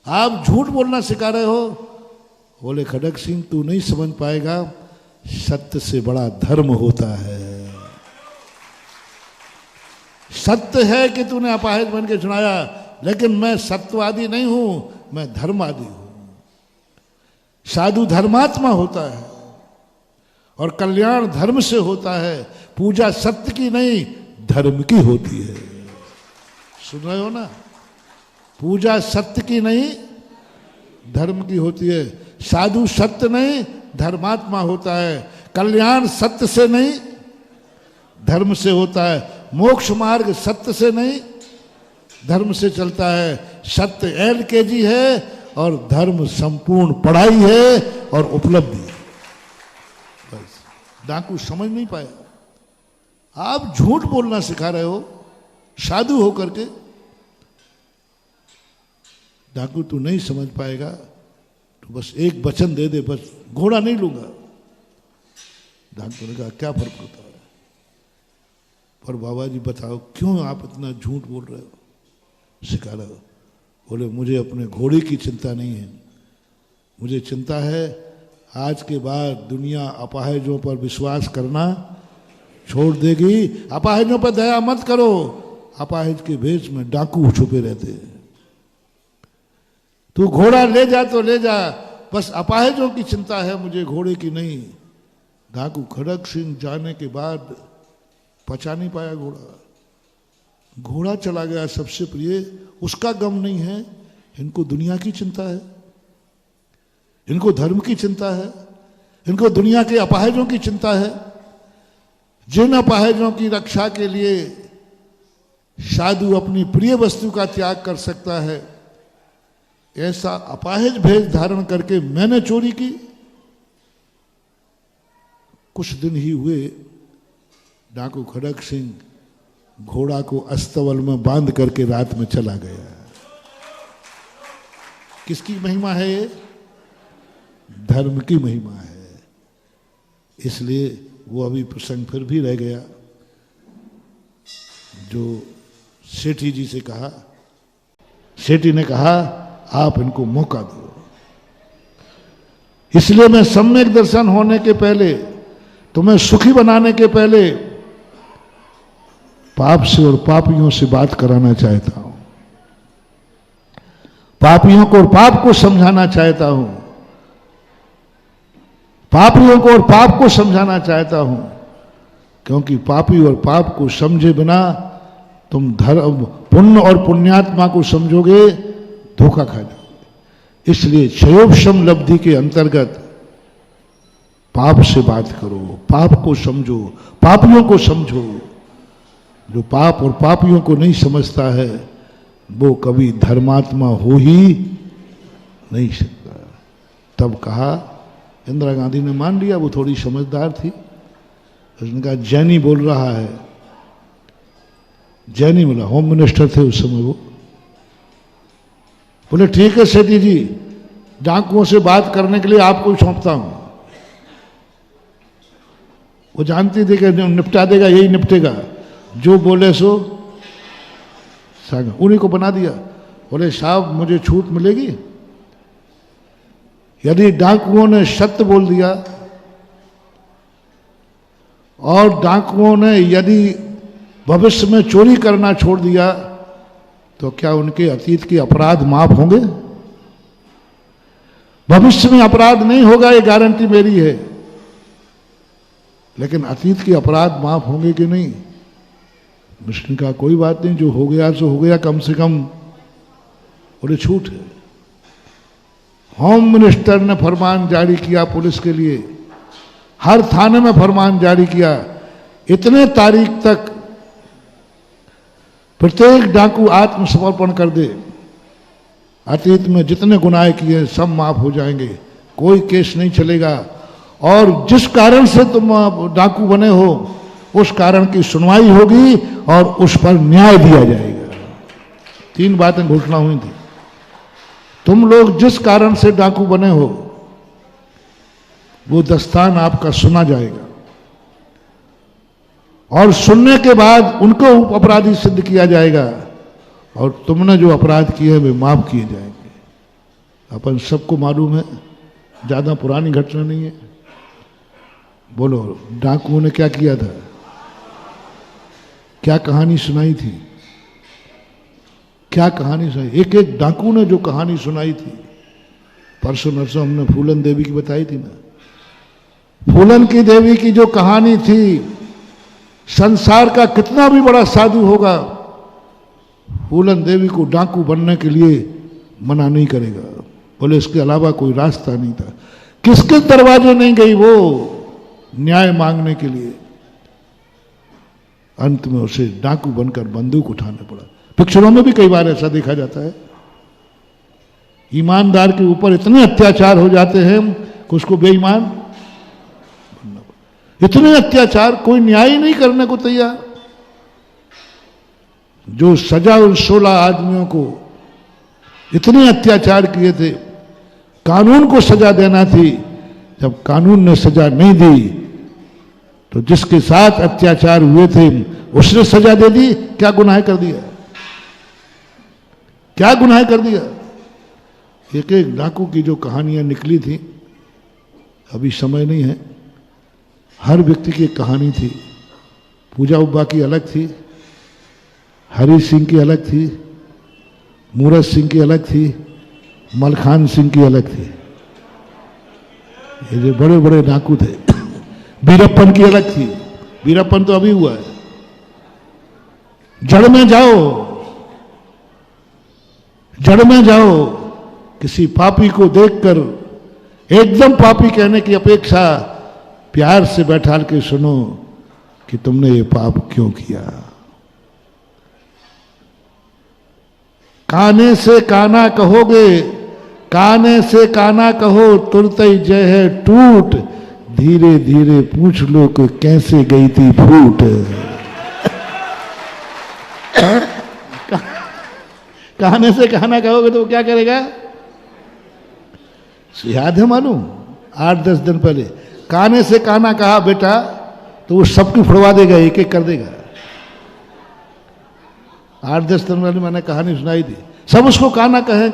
आप झूठ बोलना सिखा रहे हो। बोले खड़ग सिंह तू नहीं समझ पाएगा, सत्य से बड़ा धर्म होता है। सत्य है कि तूने अपाहिज बन के सुनाया, लेकिन मैं सत्यवादी नहीं हूं, मैं धर्मवादी हूं। साधु धर्मात्मा होता है और कल्याण धर्म से होता है। पूजा सत्य की नहीं धर्म की होती है। सुन रहे हो ना? पूजा सत्य की नहीं धर्म की होती है। साधु सत्य नहीं धर्मात्मा होता है। कल्याण सत्य से नहीं धर्म से होता है। मोक्ष मार्ग सत्य से नहीं धर्म से चलता है। सत्य LKG है और धर्म संपूर्ण पढ़ाई है और उपलब्धि। बस डाकू समझ नहीं पाया। आप झूठ बोलना सिखा रहे हो साधु होकर के। डाकू तू नहीं समझ पाएगा, तो बस एक वचन दे दे, बस घोड़ा नहीं लूंगा। डाकू ने कहा क्या फर्क होता है? पर बाबा जी बताओ क्यों आप इतना झूठ बोल रहे हो, सिखा रहे हो? बोले मुझे अपने घोड़े की चिंता नहीं है, मुझे चिंता है आज के बाद दुनिया अपाहिजों पर विश्वास करना छोड़ देगी। अपाहिजों पर दया मत करो। अपाहिज के भेष में डाकू छुपे रहते हैं। तू घोड़ा ले जा तो ले जा, बस अपाहिजों की चिंता है मुझे, घोड़े की नहीं। डाकू खड़ग सिंह जाने के बाद पचा नहीं पाया घोड़ा। घोड़ा चला गया सबसे प्रिय, उसका गम नहीं है। इनको दुनिया की चिंता है, इनको धर्म की चिंता है, इनको दुनिया के अपाहिजों की चिंता है। जिन अपाहिजों की रक्षा के लिए साधु अपनी प्रिय वस्तु का त्याग कर सकता है, ऐसा अपाहिज भेष धारण करके मैंने चोरी की, कुछ दिन ही हुए डाकू खड़क सिंह घोड़ा को अस्तबल में बांध करके रात में चला गया। किसकी महिमा है ये? धर्म की महिमा है। इसलिए वो अभी प्रसंग फिर भी रह गया जो सेठी जी से कहा। सेठी ने कहा आप इनको मौका दो। इसलिए मैं सम्यक दर्शन होने के पहले, तुम्हें सुखी बनाने के पहले पाप से और पापियों से बात कराना चाहता हूं, पापियों को और पाप को समझाना चाहता हूं, पापियों को और पाप को समझाना चाहता हूं, क्योंकि पापी और पाप को समझे बिना तुम धर्म पुण्य और पुण्यात्मा को समझोगे, धोखा खा जाओगे। इसलिए क्षयोपशम लब्धि के अंतर्गत पाप से बात करो, पाप को समझो, पापियों को समझो। जो पाप और पापियों को नहीं समझता है वो कभी धर्मात्मा हो ही नहीं सकता। तब कहा, इंदिरा गांधी ने मान लिया, वो थोड़ी समझदार थी। उसने कहा जैनी बोल रहा है। जैनी बोला, होम मिनिस्टर थे उस समय वो। बोले ठीक है सेठी जी, डाकुओं से बात करने के लिए आपको सौंपता हूं। वो जानती थी कि निपटा देगा, यही निपटेगा, जो बोले सो उन्हीं को बना दिया। बोले साहब मुझे छूट मिलेगी यदि डाकुओं ने सत्य बोल दिया और डाकुओं ने यदि भविष्य में चोरी करना छोड़ दिया तो क्या उनके अतीत के अपराध माफ होंगे? भविष्य में अपराध नहीं होगा, ये गारंटी मेरी है, लेकिन अतीत के अपराध माफ होंगे कि नहीं? विष्णु का कोई बात नहीं, जो हो गया सो हो गया, कम से कम बोले छूट है। होम मिनिस्टर ने फरमान जारी किया पुलिस के लिए, हर थाने में फरमान जारी किया, इतने तारीख तक प्रत्येक डाकू आत्मसमर्पण कर दे, अतीत में जितने गुनाह किए सब माफ हो जाएंगे, कोई केस नहीं चलेगा, और जिस कारण से तुम डाकू बने हो उस कारण की सुनवाई होगी और उस पर न्याय दिया जाएगा। 3 बातें घोषणा हुई थी। तुम लोग जिस कारण से डाकू बने हो वो दस्तान आपका सुना जाएगा और सुनने के बाद उनको अपराधी सिद्ध किया जाएगा और तुमने जो अपराध किए वे माफ किए जाएंगे। अपन सबको मालूम है, ज्यादा पुरानी घटना नहीं है। बोलो डाकुओं ने क्या किया था, क्या कहानी सुनाई थी, क्या कहानी सुनाई? एक एक डाकू ने जो कहानी सुनाई थी, परसों नरसों हमने फूलन देवी की बताई थी ना। फूलन की देवी की जो कहानी थी, संसार का कितना भी बड़ा साधु होगा फूलन देवी को डाकू बनने के लिए मना नहीं करेगा। बोले इसके अलावा कोई रास्ता नहीं था। किसके दरवाजे नहीं गई वो न्याय मांगने के लिए? अंत में उसे डाकू बनकर बंदूक उठाना पड़ा। पिक्चरों में भी कई बार ऐसा देखा जाता है। ईमानदार के ऊपर इतने अत्याचार हो जाते हैं कि उसको बेईमान बनना पड़ा। इतने अत्याचार, कोई न्याय ही नहीं करने को तैयार। जो सजा उन 16 आदमियों को इतने अत्याचार किए थे, कानून को सजा देना थी, जब कानून ने सजा नहीं दी तो जिसके साथ अत्याचार हुए थे उसने सजा दे दी। क्या गुनाह कर दिया, क्या गुनाह कर दिया? एक एक डाकू की जो कहानियां निकली थी, अभी समय नहीं है, हर व्यक्ति की एक कहानी थी। पूजा उब्बा की अलग थी, हरि सिंह की अलग थी, मूरत सिंह की अलग थी, मलखान सिंह की अलग थी। ये जो बड़े बड़े डाकू थे, वीरप्पन की अलग थी। वीरप्पन तो अभी हुआ है। जड़ में जाओ, जड़ में जाओ। किसी पापी को देखकर एकदम पापी कहने की अपेक्षा प्यार से बैठाल के सुनो कि तुमने ये पाप क्यों किया। काने से काना कहोगे, काने से काना कहो तुरते ही जय है टूट, धीरे धीरे पूछ लो कि कैसे गई थी फूट। कहने से कहना कहोगे तो वो क्या करेगा? याद है मालूम 8-10 दिन पहले कहने से कहना कहा बेटा तो वो सबकी फुड़वा देगा, एक एक कर देगा। 8-10 दिन पहले मैंने कहानी सुनाई थी, सब उसको कहना कहे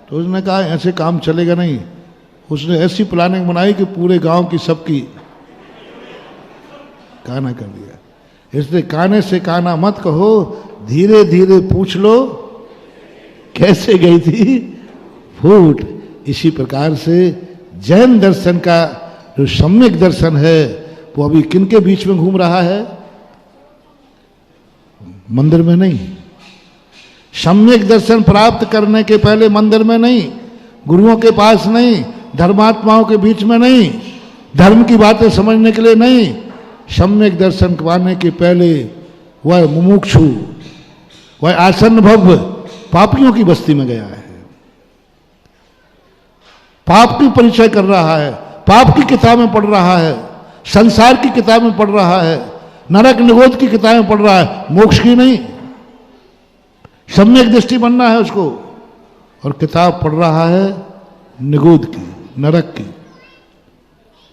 तो उसने कहा ऐसे काम चलेगा नहीं। उसने ऐसी प्लानिंग बनाई कि पूरे गांव की सबकी कहना कर दिया। इसलिए कहने से कहना मत कहो, धीरे धीरे पूछ लो कैसे गई थी फूट। इसी प्रकार से जैन दर्शन का जो सम्यक दर्शन है वो अभी किनके बीच में घूम रहा है? मंदिर में नहीं। सम्यक दर्शन प्राप्त करने के पहले मंदिर में नहीं, गुरुओं के पास नहीं, धर्मात्माओं के बीच में नहीं, धर्म की बातें समझने के लिए नहीं। सम्यक दर्शन पाने के पहले वह मुमुक्षु, वह आसन्न भव्य पापियों की बस्ती में गया है, पाप की परिचय कर रहा है, पाप की किताबें पढ़ रहा है, संसार की किताबें पढ़ रहा है, नरक निगोद की किताबें पढ़ रहा है, मोक्ष की नहीं। सम्यक दृष्टि बनना है उसको, और किताब पढ़ रहा है निगोद की, नरक की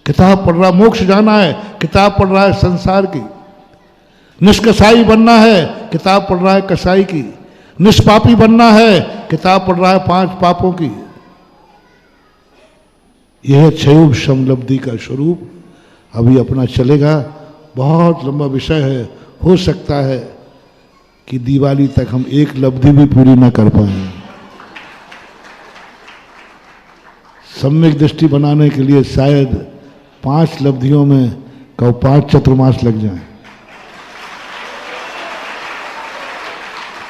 किताब पढ़ रहा। मोक्ष जाना है, किताब पढ़ रहा है संसार की। निष्कसाई बनना है, किताब पढ़ रहा है कसाई की। निष्पापी बनना है, किताब पढ़ रहा है 5 पापों की। यह क्षयोग समलब्धि का स्वरूप अभी अपना चलेगा। बहुत लंबा विषय है, हो सकता है कि दिवाली तक हम एक लब्धि भी पूरी ना कर पाए। सम्यक दृष्टि बनाने के लिए शायद 5 लब्धियों में 5 चतुर्मास लग जाए,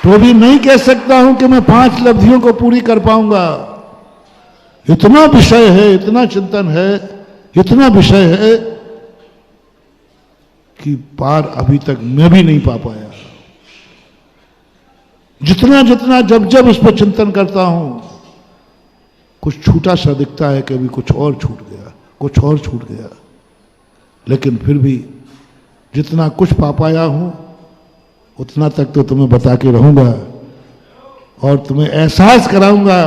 तो भी नहीं कह सकता हूं कि मैं 5 लब्धियों को पूरी कर पाऊंगा। इतना विषय है, इतना चिंतन है, इतना विषय है कि पार अभी तक मैं भी नहीं पा पाया। जितना जितना जब जब इस पर चिंतन करता हूं कुछ छूटा सा दिखता है कि अभी कुछ और छूट गया, कुछ और छूट गया। लेकिन फिर भी जितना कुछ पा पाया हूं उतना तक तो तुम्हें बता के रहूंगा और तुम्हें एहसास कराऊंगा।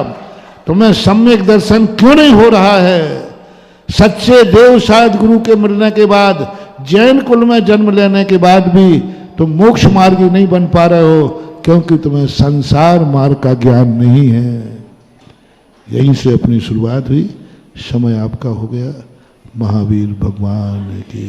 तुम्हें सम्यक दर्शन क्यों नहीं हो रहा है? सच्चे देव शायद गुरु के मिलने के बाद, जैन कुल में जन्म लेने के बाद भी तुम मोक्ष मार्गी नहीं बन पा रहे हो, क्योंकि तुम्हें संसार मार्ग का ज्ञान नहीं है। यहीं से अपनी शुरुआत हुई। समय आपका हो गया। महावीर भगवान की